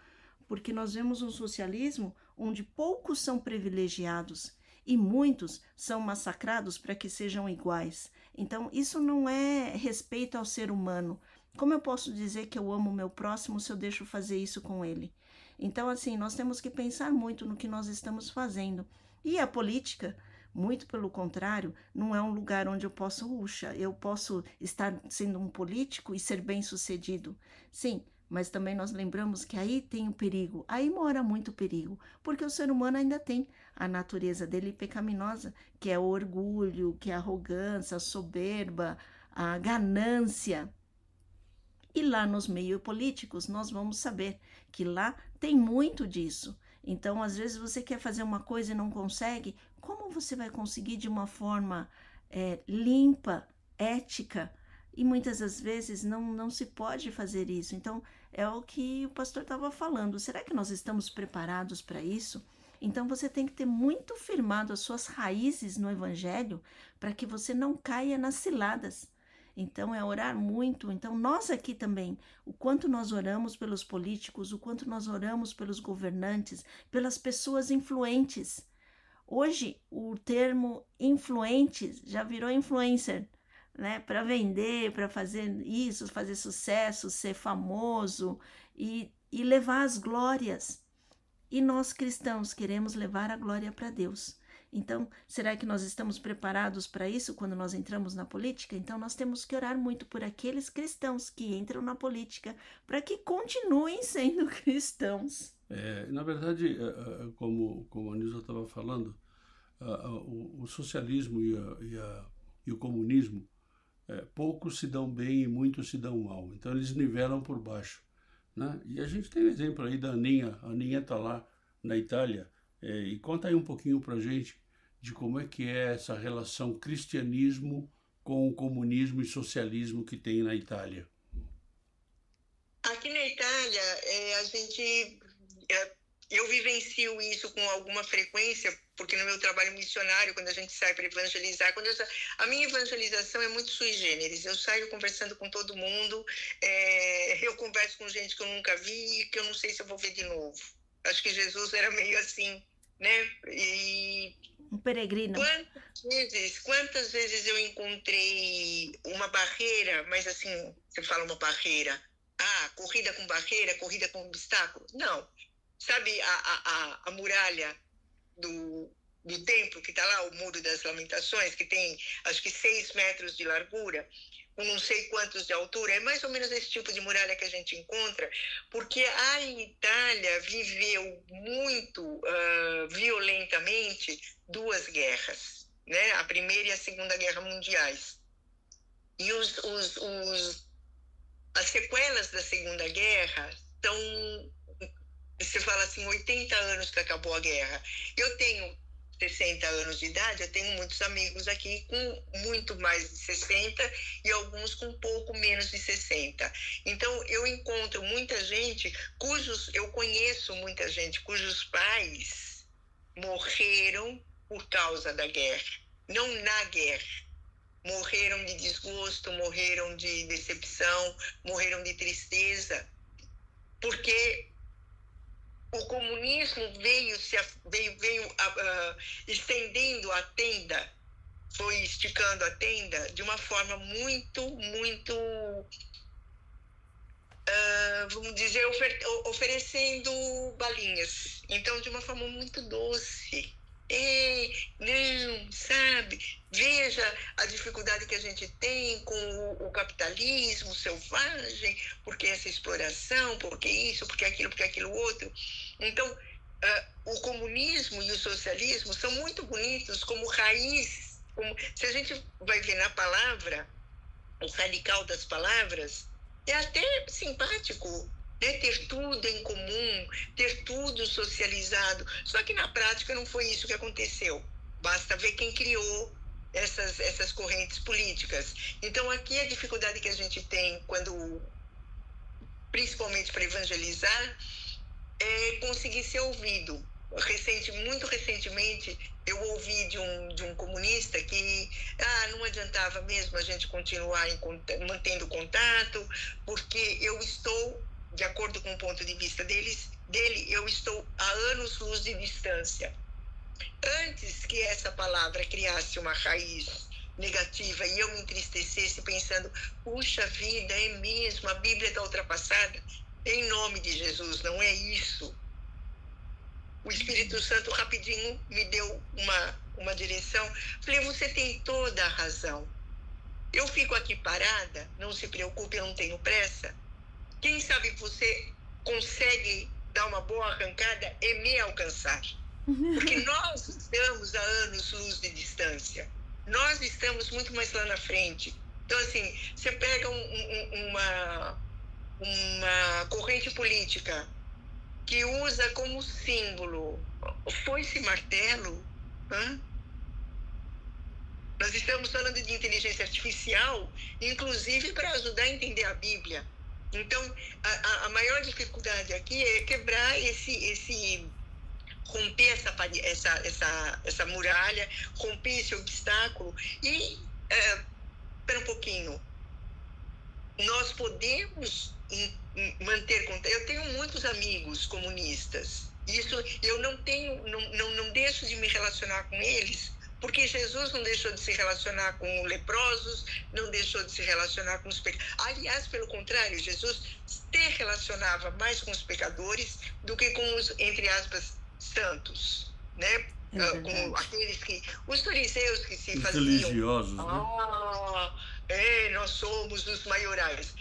porque nós vemos um socialismo onde poucos são privilegiados e muitos são massacrados para que sejam iguais. Então, isso não é respeito ao ser humano. Como eu posso dizer que eu amo o meu próximo se eu deixo fazer isso com ele? Então, assim, nós temos que pensar muito no que nós estamos fazendo. E a política, muito pelo contrário, não é um lugar onde eu posso estar sendo um político e ser bem-sucedido. Sim, mas também nós lembramos que aí tem o perigo, aí mora muito perigo, porque o ser humano ainda tem a natureza dele pecaminosa, que é o orgulho, que é a arrogância, a soberba, a ganância. E lá nos meios políticos nós vamos saber que lá tem muito disso. Então, às vezes você quer fazer uma coisa e não consegue, como você vai conseguir de uma forma limpa, ética? E muitas das vezes não se pode fazer isso. Então, é o que o pastor estava falando. Será que nós estamos preparados para isso? Então você tem que ter muito firmado as suas raízes no Evangelho para que você não caia nas ciladas. Então é orar muito. Então nós aqui também, o quanto nós oramos pelos políticos, o quanto nós oramos pelos governantes, pelas pessoas influentes. Hoje o termo influente já virou influencer, né? Para vender, para fazer isso, fazer sucesso, ser famoso e levar as glórias. E nós cristãos queremos levar a glória para Deus. Então, será que nós estamos preparados para isso quando nós entramos na política? Então, nós temos que orar muito por aqueles cristãos que entram na política para que continuem sendo cristãos. Na verdade, como a Nilza estava falando, o socialismo e o comunismo, poucos se dão bem e muitos se dão mal. Então, eles nivelam por baixo, né? E a gente tem um exemplo aí da Aninha. A Aninha está lá na Itália. E conta aí um pouquinho para a gente de como é que é essa relação cristianismo com o comunismo e socialismo que tem na Itália. Aqui na Itália, eu vivencio isso com alguma frequência, porque no meu trabalho missionário, quando a gente sai para evangelizar, a minha evangelização é muito sui generis. Eu saio conversando com todo mundo, eu converso com gente que eu nunca vi e que eu não sei se eu vou ver de novo. Acho que Jesus era meio assim, né? Um peregrino. Quantas vezes eu encontrei uma barreira, mas assim, você fala uma barreira, corrida com barreira, corrida com obstáculo? Não. Sabe a muralha do templo que está lá, o Muro das Lamentações, que tem acho que 6 metros de largura, com não sei quantos de altura? É mais ou menos esse tipo de muralha que a gente encontra, porque a Itália viveu muito violentamente 2 guerras, né? A Primeira e a Segunda Guerra Mundiais. E as sequelas da Segunda Guerra são, você fala assim, 80 anos que acabou a guerra. Eu tenho 60 anos de idade, eu tenho muitos amigos aqui com muito mais de 60 e alguns com pouco menos de 60. Então, eu encontro muita gente eu conheço muita gente cujos pais morreram por causa da guerra, não na guerra. Morreram de desgosto, morreram de decepção, morreram de tristeza, porque o comunismo veio estendendo a tenda, foi esticando a tenda de uma forma muito, muito, vamos dizer, oferecendo balinhas. Então, de uma forma muito doce. Não, sabe? Veja a dificuldade que a gente tem com o capitalismo selvagem, porque essa exploração, porque isso, porque aquilo outro. Então, o comunismo e o socialismo são muito bonitos como raiz. Se a gente vai ver na palavra, o radical das palavras, é até simpático. Ter tudo em comum, ter tudo socializado. Só que na prática não foi isso que aconteceu. Basta ver quem criou essas correntes políticas. Então aqui a dificuldade que a gente tem, principalmente para evangelizar, é conseguir ser ouvido. Muito recentemente eu ouvi de um comunista que não adiantava mesmo a gente continuar mantendo contato, porque eu estou, de acordo com o ponto de vista dele, eu estou a anos-luz de distância. Antes que essa palavra criasse uma raiz negativa e eu me entristecesse pensando, puxa vida, é mesmo, a Bíblia está ultrapassada. Em nome de Jesus, não é isso. O Espírito Santo rapidinho me deu uma direção. Falei, você tem toda a razão. Eu fico aqui parada, não se preocupe, eu não tenho pressa. Quem sabe você consegue dar uma boa arrancada e me alcançar. Porque nós estamos a anos-luz de distância. Nós estamos muito mais lá na frente. Então, assim, você pega uma corrente política que usa como símbolo foice e martelo. Nós estamos falando de inteligência artificial, inclusive para ajudar a entender a Bíblia. Então, a maior dificuldade aqui é quebrar esse romper essa muralha, romper esse obstáculo e, espera um pouquinho, nós podemos manter contato. Eu tenho muitos amigos comunistas, isso eu não deixo de me relacionar com eles, porque Jesus não deixou de se relacionar com leprosos, não deixou de se relacionar com os pecadores. Aliás, pelo contrário, Jesus se relacionava mais com os pecadores do que com os, entre aspas, santos, né? Com aqueles que, os fariseus que se faziam religiosos, né? Nós somos os maiorais.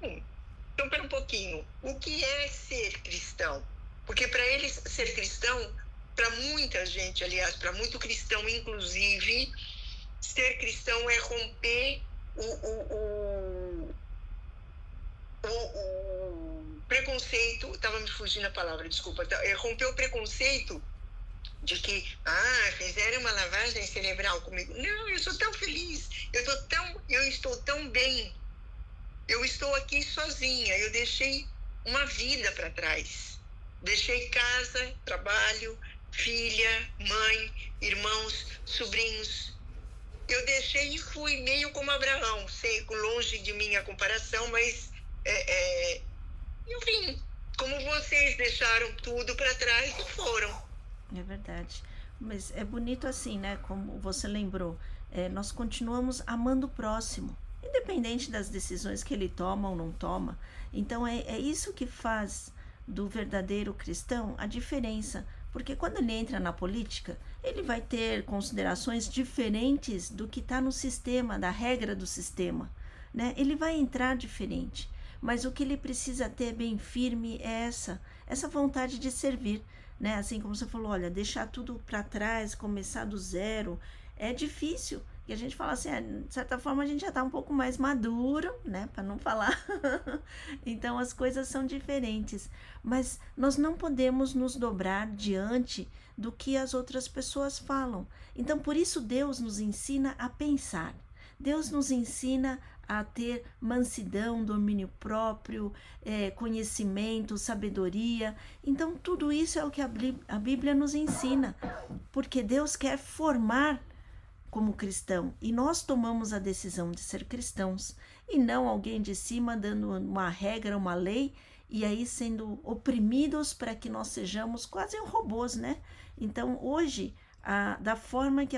Então, pera um pouquinho, o que é ser cristão? Porque para eles ser cristão, para muita gente, aliás, para muito cristão, inclusive, ser cristão é romper o preconceito, estava me fugindo a palavra, desculpa, é romper o preconceito de que, fizeram uma lavagem cerebral comigo. Não, eu sou tão feliz, eu estou tão bem, eu estou aqui sozinha, eu deixei uma vida para trás, deixei casa, trabalho, filha, mãe, irmãos, sobrinhos. Eu deixei e fui meio como Abraão, longe de mim a comparação, mas eu vim. Como vocês deixaram tudo para trás e foram. É verdade. Mas é bonito assim, né? Como você lembrou, nós continuamos amando o próximo, independente das decisões que ele toma ou não toma. Então é isso que faz do verdadeiro cristão a diferença. Porque quando ele entra na política, ele vai ter considerações diferentes do que está no sistema, da regra do sistema, né? Ele vai entrar diferente, mas o que ele precisa ter bem firme é essa vontade de servir, né? Assim como você falou, olha, deixar tudo para trás, começar do zero, é difícil. E a gente fala assim, de certa forma a gente já está um pouco mais maduro, né, para não falar. Então as coisas são diferentes, mas nós não podemos nos dobrar diante do que as outras pessoas falam. Então por isso Deus nos ensina a pensar, Deus nos ensina a ter mansidão, domínio próprio, conhecimento, sabedoria. Então tudo isso é o que a Bíblia nos ensina, porque Deus quer formar como cristão, e nós tomamos a decisão de ser cristãos, e não alguém de cima dando uma regra, uma lei, e aí sendo oprimidos para que nós sejamos quase robôs, né? Então hoje, da forma que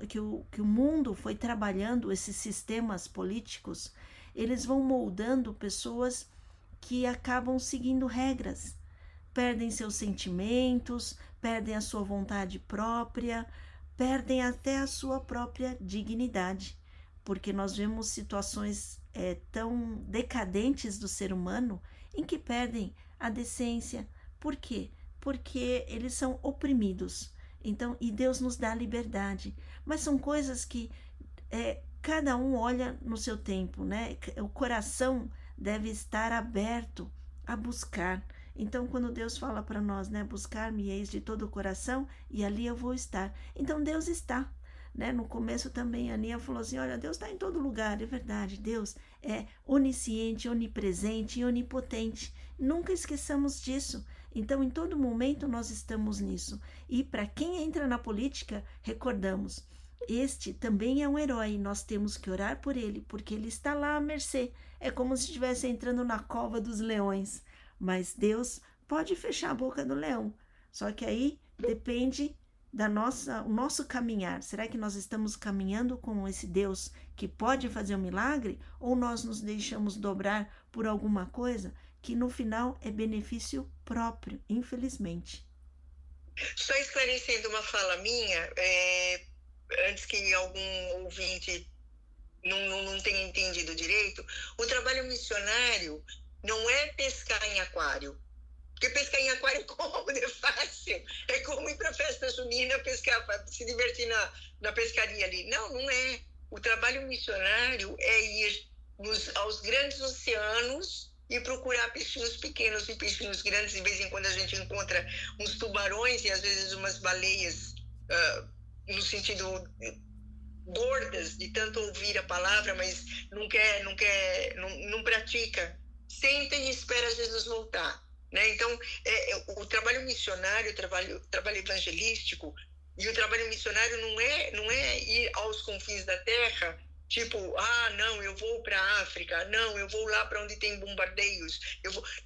que o mundo foi trabalhando esses sistemas políticos, eles vão moldando pessoas que acabam seguindo regras, perdem seus sentimentos, perdem a sua vontade própria, perdem até a sua própria dignidade, porque nós vemos situações tão decadentes do ser humano em que perdem a decência. Por quê? Porque eles são oprimidos. Então, e Deus nos dá liberdade, mas são coisas que cada um olha no seu tempo, né? O coração deve estar aberto a buscar. Então, quando Deus fala para nós, né, buscar-me-eis de todo o coração, e ali eu vou estar. Então, Deus está, né? No começo também a Aninha falou assim, olha, Deus está em todo lugar. É verdade, Deus é onisciente, onipresente e onipotente. Nunca esqueçamos disso. Então, em todo momento nós estamos nisso. E para quem entra na política, recordamos, este também é um herói, nós temos que orar por ele, porque ele está lá à mercê. É como se estivesse entrando na cova dos leões. Mas Deus pode fechar a boca do leão. Só que aí depende o nosso caminhar. Será que nós estamos caminhando com esse Deus que pode fazer um milagre? Ou nós nos deixamos dobrar por alguma coisa que no final é benefício próprio, infelizmente? Só esclarecendo uma fala minha, antes que algum ouvinte não tenha entendido direito, o trabalho missionário não é pescar em aquário, porque pescar em aquário é cômodo, é fácil, é como ir para a festa junina pescar, se divertir na pescaria ali. Não é. O trabalho missionário é ir aos grandes oceanos e procurar peixinhos pequenos e peixinhos grandes. De vez em quando a gente encontra uns tubarões e às vezes umas baleias, no sentido gordas, de tanto ouvir a palavra, mas não pratica. Senta e espera Jesus voltar. né? Então, o trabalho missionário, o trabalho evangelístico, e o trabalho missionário não é ir aos confins da terra, tipo, não, eu vou para a África, não, eu vou lá para onde tem bombardeios,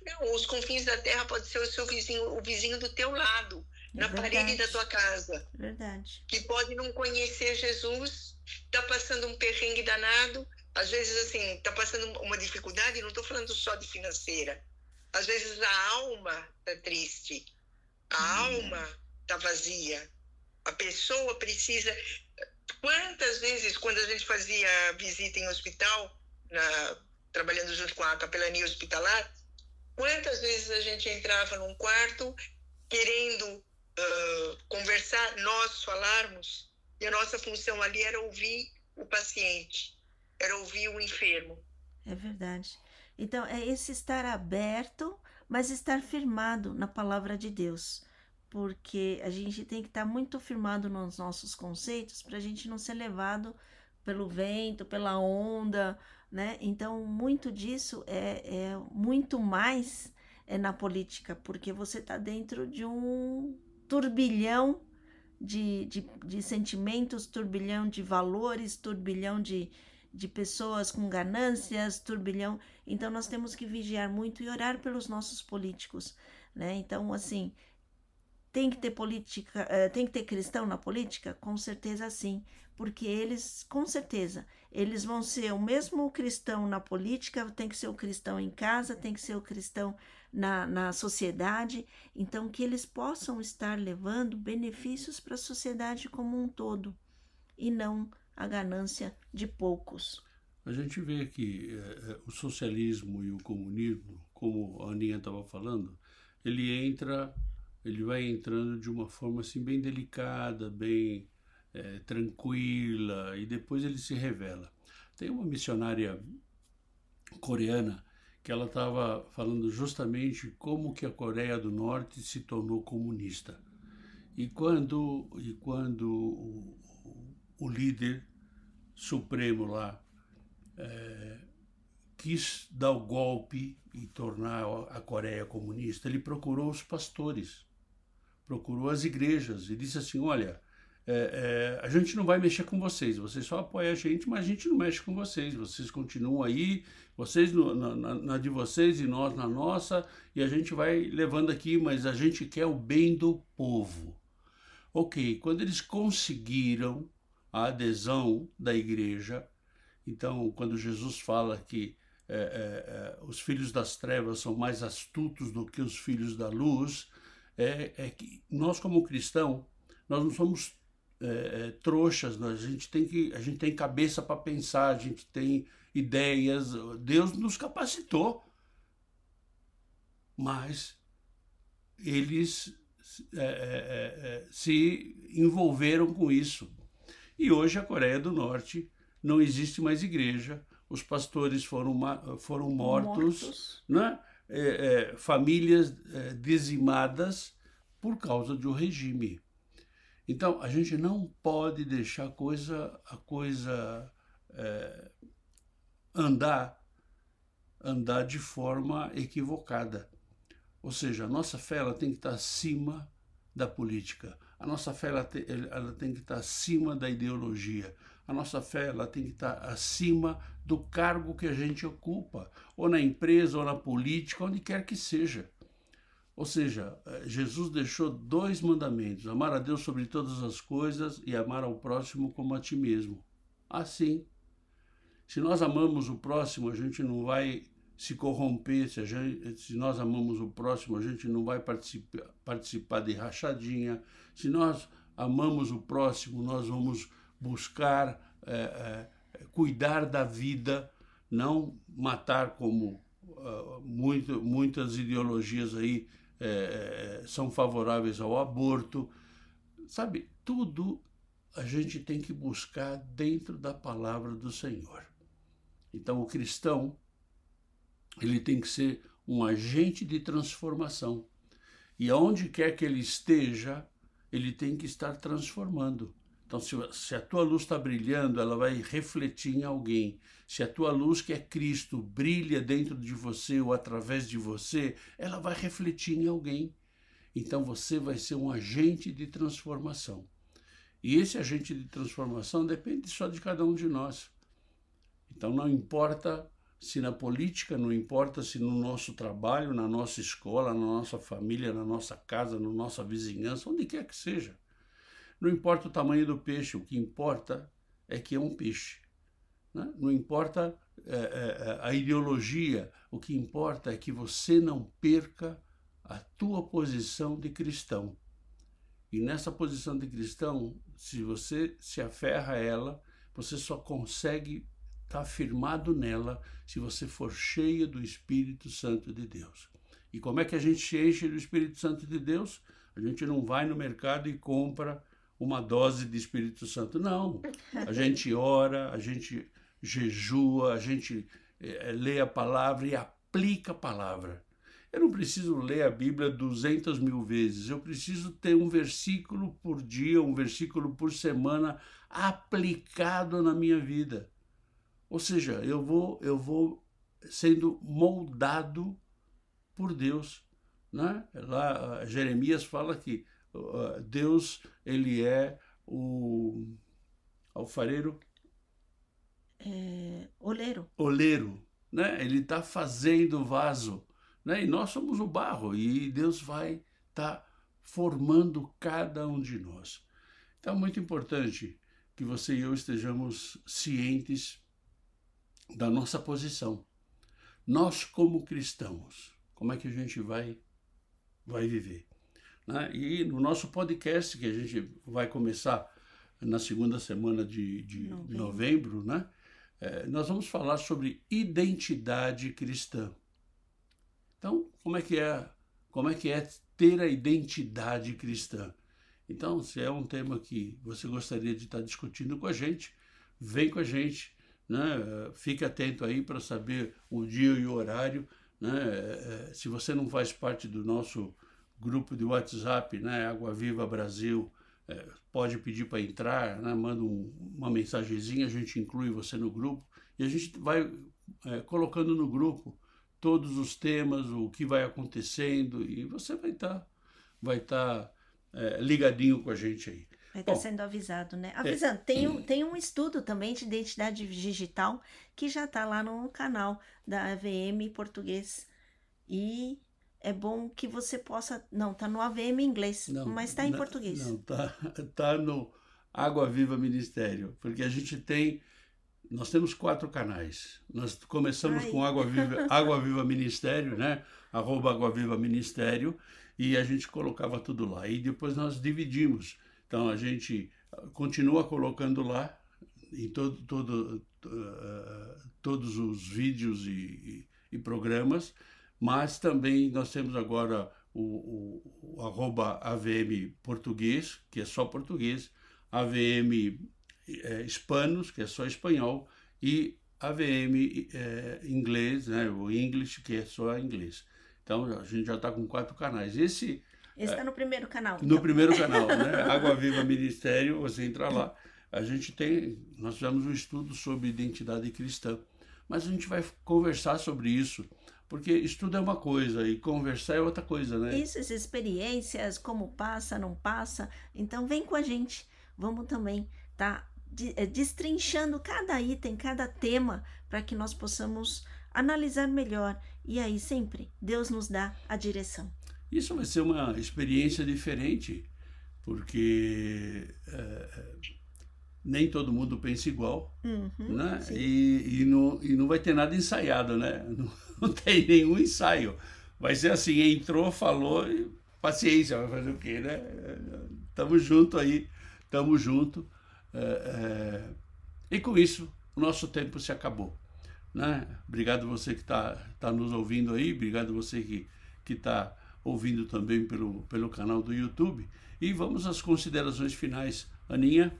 Não, os confins da terra pode ser o seu vizinho, o vizinho do teu lado, na parede da tua casa. Verdade. Que pode não conhecer Jesus, está passando um perrengue danado, às vezes, assim, está passando uma dificuldade, não estou falando só de financeira, às vezes a alma está triste, a alma está vazia, a pessoa precisa... Quantas vezes, quando a gente fazia visita em hospital, trabalhando junto com a capelania hospitalar, quantas vezes a gente entrava num quarto querendo conversar, nós falarmos, e a nossa função ali era ouvir o paciente, era ouvir o enfermo. É verdade. Então, é esse estar aberto, mas estar firmado na palavra de Deus. Porque a gente tem que estar muito firmado nos nossos conceitos para a gente não ser levado pelo vento, pela onda, né? Então, muito disso é muito mais na política, porque você está dentro de um turbilhão de sentimentos, turbilhão de valores, turbilhão de pessoas com ganâncias, turbilhão. Então, nós temos que vigiar muito e orar pelos nossos políticos, né? Então, assim, tem que ter política, tem que ter cristão na política? Com certeza sim, porque eles, com certeza, eles vão ser o mesmo cristão na política, tem que ser o cristão em casa, tem que ser o cristão na sociedade, então que eles possam estar levando benefícios para a sociedade como um todo, e não a ganância de poucos. A gente vê que o socialismo e o comunismo, como a Aninha estava falando, ele vai entrando de uma forma assim bem delicada, bem tranquila, e depois ele se revela. Tem uma missionária coreana que ela estava falando justamente como que a Coreia do Norte se tornou comunista. E quando o líder supremo lá quis dar o golpe e tornar a Coreia comunista, ele procurou os pastores, procurou as igrejas e disse assim, olha, a gente não vai mexer com vocês, vocês só apoiam a gente, mas a gente não mexe com vocês, vocês continuam aí, vocês na de vocês e nós na nossa, e a gente vai levando aqui, mas a gente quer o bem do povo. Ok, quando eles conseguiram a adesão da igreja, então quando Jesus fala que os filhos das trevas são mais astutos do que os filhos da luz, que nós como cristão, nós não somos trouxas, a gente tem cabeça para pensar, a gente tem ideias, Deus nos capacitou, mas eles se envolveram com isso. E hoje a Coreia do Norte não existe mais igreja, os pastores foram mortos. Né? Famílias dizimadas por causa do regime. Então, a gente não pode deixar a coisa andar de forma equivocada. Ou seja, a nossa fé ela tem que estar acima da política. A nossa fé ela tem que estar acima da ideologia. A nossa fé ela tem que estar acima do cargo que a gente ocupa, ou na empresa, ou na política, onde quer que seja. Ou seja, Jesus deixou 2 mandamentos, amar a Deus sobre todas as coisas e amar ao próximo como a ti mesmo. Assim, se nós amamos o próximo, a gente não vai se corromper, se nós amamos o próximo, a gente não vai participar de rachadinha. Se nós amamos o próximo, nós vamos buscar cuidar da vida, não matar como muitas ideologias aí são favoráveis ao aborto. Sabe, tudo a gente tem que buscar dentro da palavra do Senhor. Então o cristão, ele tem que ser um agente de transformação. E aonde quer que ele esteja, ele tem que estar transformando. Então, se a tua luz está brilhando, ela vai refletir em alguém. Se a tua luz, que é Cristo, brilha dentro de você ou através de você, ela vai refletir em alguém. Então, você vai ser um agente de transformação. E esse agente de transformação depende só de cada um de nós. Então, não importa se na política, não importa se no nosso trabalho, na nossa escola, na nossa família, na nossa casa, na nossa vizinhança, onde quer que seja. Não importa o tamanho do peixe, o que importa é que é um peixe. Né? Não importa a ideologia, o que importa é que você não perca a tua posição de cristão. E nessa posição de cristão, se você se aferra a ela, você só consegue estar firmado nela se você for cheio do Espírito Santo de Deus. E como é que a gente se enche do Espírito Santo de Deus? A gente não vai no mercado e compra uma dose de Espírito Santo. Não. A gente ora, a gente jejua, a gente lê a palavra e aplica a palavra. Eu não preciso ler a Bíblia 200.000 vezes. Eu preciso ter um versículo por dia, um versículo por semana aplicado na minha vida. Ou seja, eu vou sendo moldado por Deus. Né? Lá, Jeremias fala que Deus, ele é o alfareiro... Oleiro. Né? Ele está fazendo o vaso. Né? E nós somos o barro. E Deus vai estar formando cada um de nós. Então é muito importante que você e eu estejamos cientes da nossa posição. Nós, como cristãos, como é que a gente vai viver? Né? E no nosso podcast, que a gente vai começar na segunda semana de novembro, né? Nós vamos falar sobre identidade cristã. Então, como é que é ter a identidade cristã? Então, se é um tema que você gostaria de estar discutindo com a gente, vem com a gente, né? Fique atento aí para saber o dia e o horário, né? Se você não faz parte do nosso grupo de WhatsApp, né? Água Viva Brasil, pode pedir para entrar, né? Manda uma mensagenzinha, a gente inclui você no grupo e a gente vai colocando no grupo todos os temas, o que vai acontecendo e você vai estar ligadinho com a gente aí. Vai estar sendo avisado, né? Avisando, tem um estudo também de identidade digital que já está lá no canal da AVM Português. E é bom que você possa... Não, está no AVM inglês, mas está em português. Não, tá no Água Viva Ministério, porque nós temos 4 canais. Nós começamos com Água Viva Ministério, né? @AguaVivaMinисtério, e a gente colocava tudo lá. E depois nós dividimos. Então, a gente continua colocando lá em todos os vídeos e programas, mas também nós temos agora o @AVM Português, que é só português, AVM Hispanos, que é só espanhol, e AVM inglês, né, o English, que é só inglês. Então, a gente já está com 4 canais. Esse está no primeiro canal. No primeiro canal, né? Água Viva Ministério, você entra lá. Nós fizemos um estudo sobre identidade cristã, mas a gente vai conversar sobre isso, porque estudo é uma coisa e conversar é outra coisa, né? Isso, as experiências, como passa, não passa. Então, vem com a gente. Vamos também estar destrinchando cada item, cada tema, para que nós possamos analisar melhor. E aí, sempre, Deus nos dá a direção. Isso vai ser uma experiência diferente, porque nem todo mundo pensa igual, né? E não vai ter nada ensaiado, né? Não tem nenhum ensaio. Vai ser assim, entrou, falou, e paciência, vai fazer o quê, né? Estamos juntos aí, estamos juntos. E com isso, o nosso tempo se acabou, né? Obrigado você que tá nos ouvindo aí, obrigado você que está ouvindo também pelo canal do YouTube. E vamos às considerações finais. Aninha?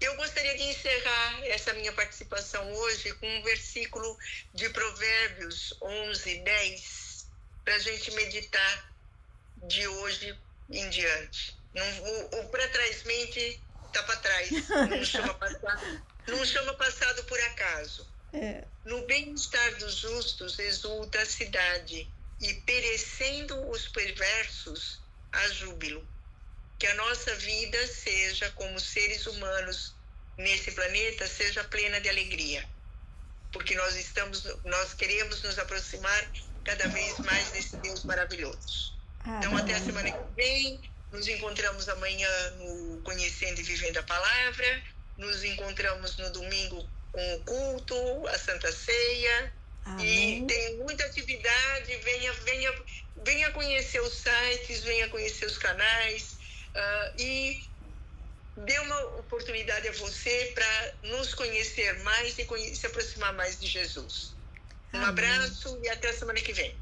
Eu gostaria de encerrar essa minha participação hoje com um versículo de Provérbios 11:10, para a gente meditar de hoje em diante. Para trás mente, tá para trás, não chama passado por acaso. No bem-estar dos justos exulta a cidade, e perecendo os perversos, há júbilo. Que a nossa vida seja, como seres humanos nesse planeta, seja plena de alegria. Porque nós queremos nos aproximar cada vez mais desse Deus maravilhoso. Então, até a semana que vem, nos encontramos amanhã no Conhecendo e Vivendo a Palavra, nos encontramos no domingo com o culto, a Santa Ceia. Amém. E tem muita atividade, venha conhecer os sites, venha conhecer os canais, e dê uma oportunidade a você para nos conhecer mais e se aproximar mais de Jesus. Um abraço e até a semana que vem.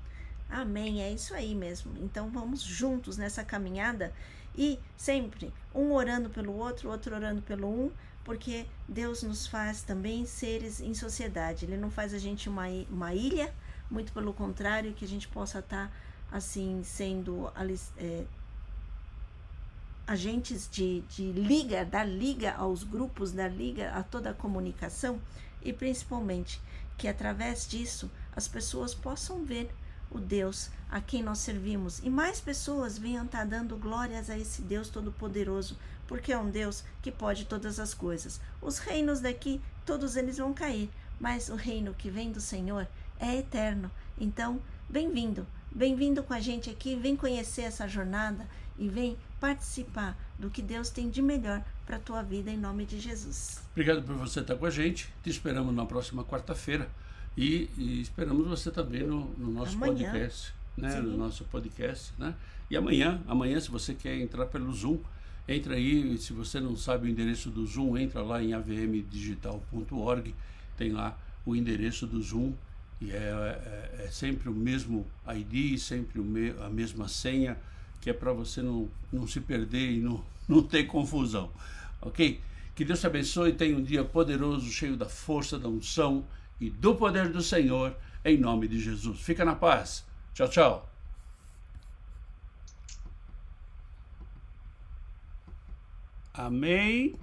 Amém, é isso aí mesmo. Então vamos juntos nessa caminhada e sempre um orando pelo outro, outro orando pelo um, porque Deus nos faz também seres em sociedade. Ele não faz a gente uma ilha, muito pelo contrário, que a gente possa estar assim sendo agentes de liga, dar liga aos grupos, dar liga a toda a comunicação, e principalmente que através disso as pessoas possam ver o Deus a quem nós servimos, e mais pessoas venham estar dando glórias a esse Deus Todo-Poderoso, porque é um Deus que pode todas as coisas. Os reinos daqui, todos eles vão cair, mas o reino que vem do Senhor é eterno. Então, bem-vindo com a gente aqui, vem conhecer essa jornada e vem participar do que Deus tem de melhor para a tua vida, em nome de Jesus. Obrigado por você estar com a gente, te esperamos na próxima quarta-feira e esperamos você também no nosso podcast, né? No nosso podcast, né? E amanhã, se você quer entrar pelo Zoom, entra aí, se você não sabe o endereço do Zoom, entra lá em avmdigital.org, tem lá o endereço do Zoom, e é sempre o mesmo ID, sempre a mesma senha, que é para você não se perder e não ter confusão, ok? Que Deus te abençoe, tenha um dia poderoso, cheio da força, da unção e do poder do Senhor, em nome de Jesus. Fica na paz. Tchau, tchau. Amém.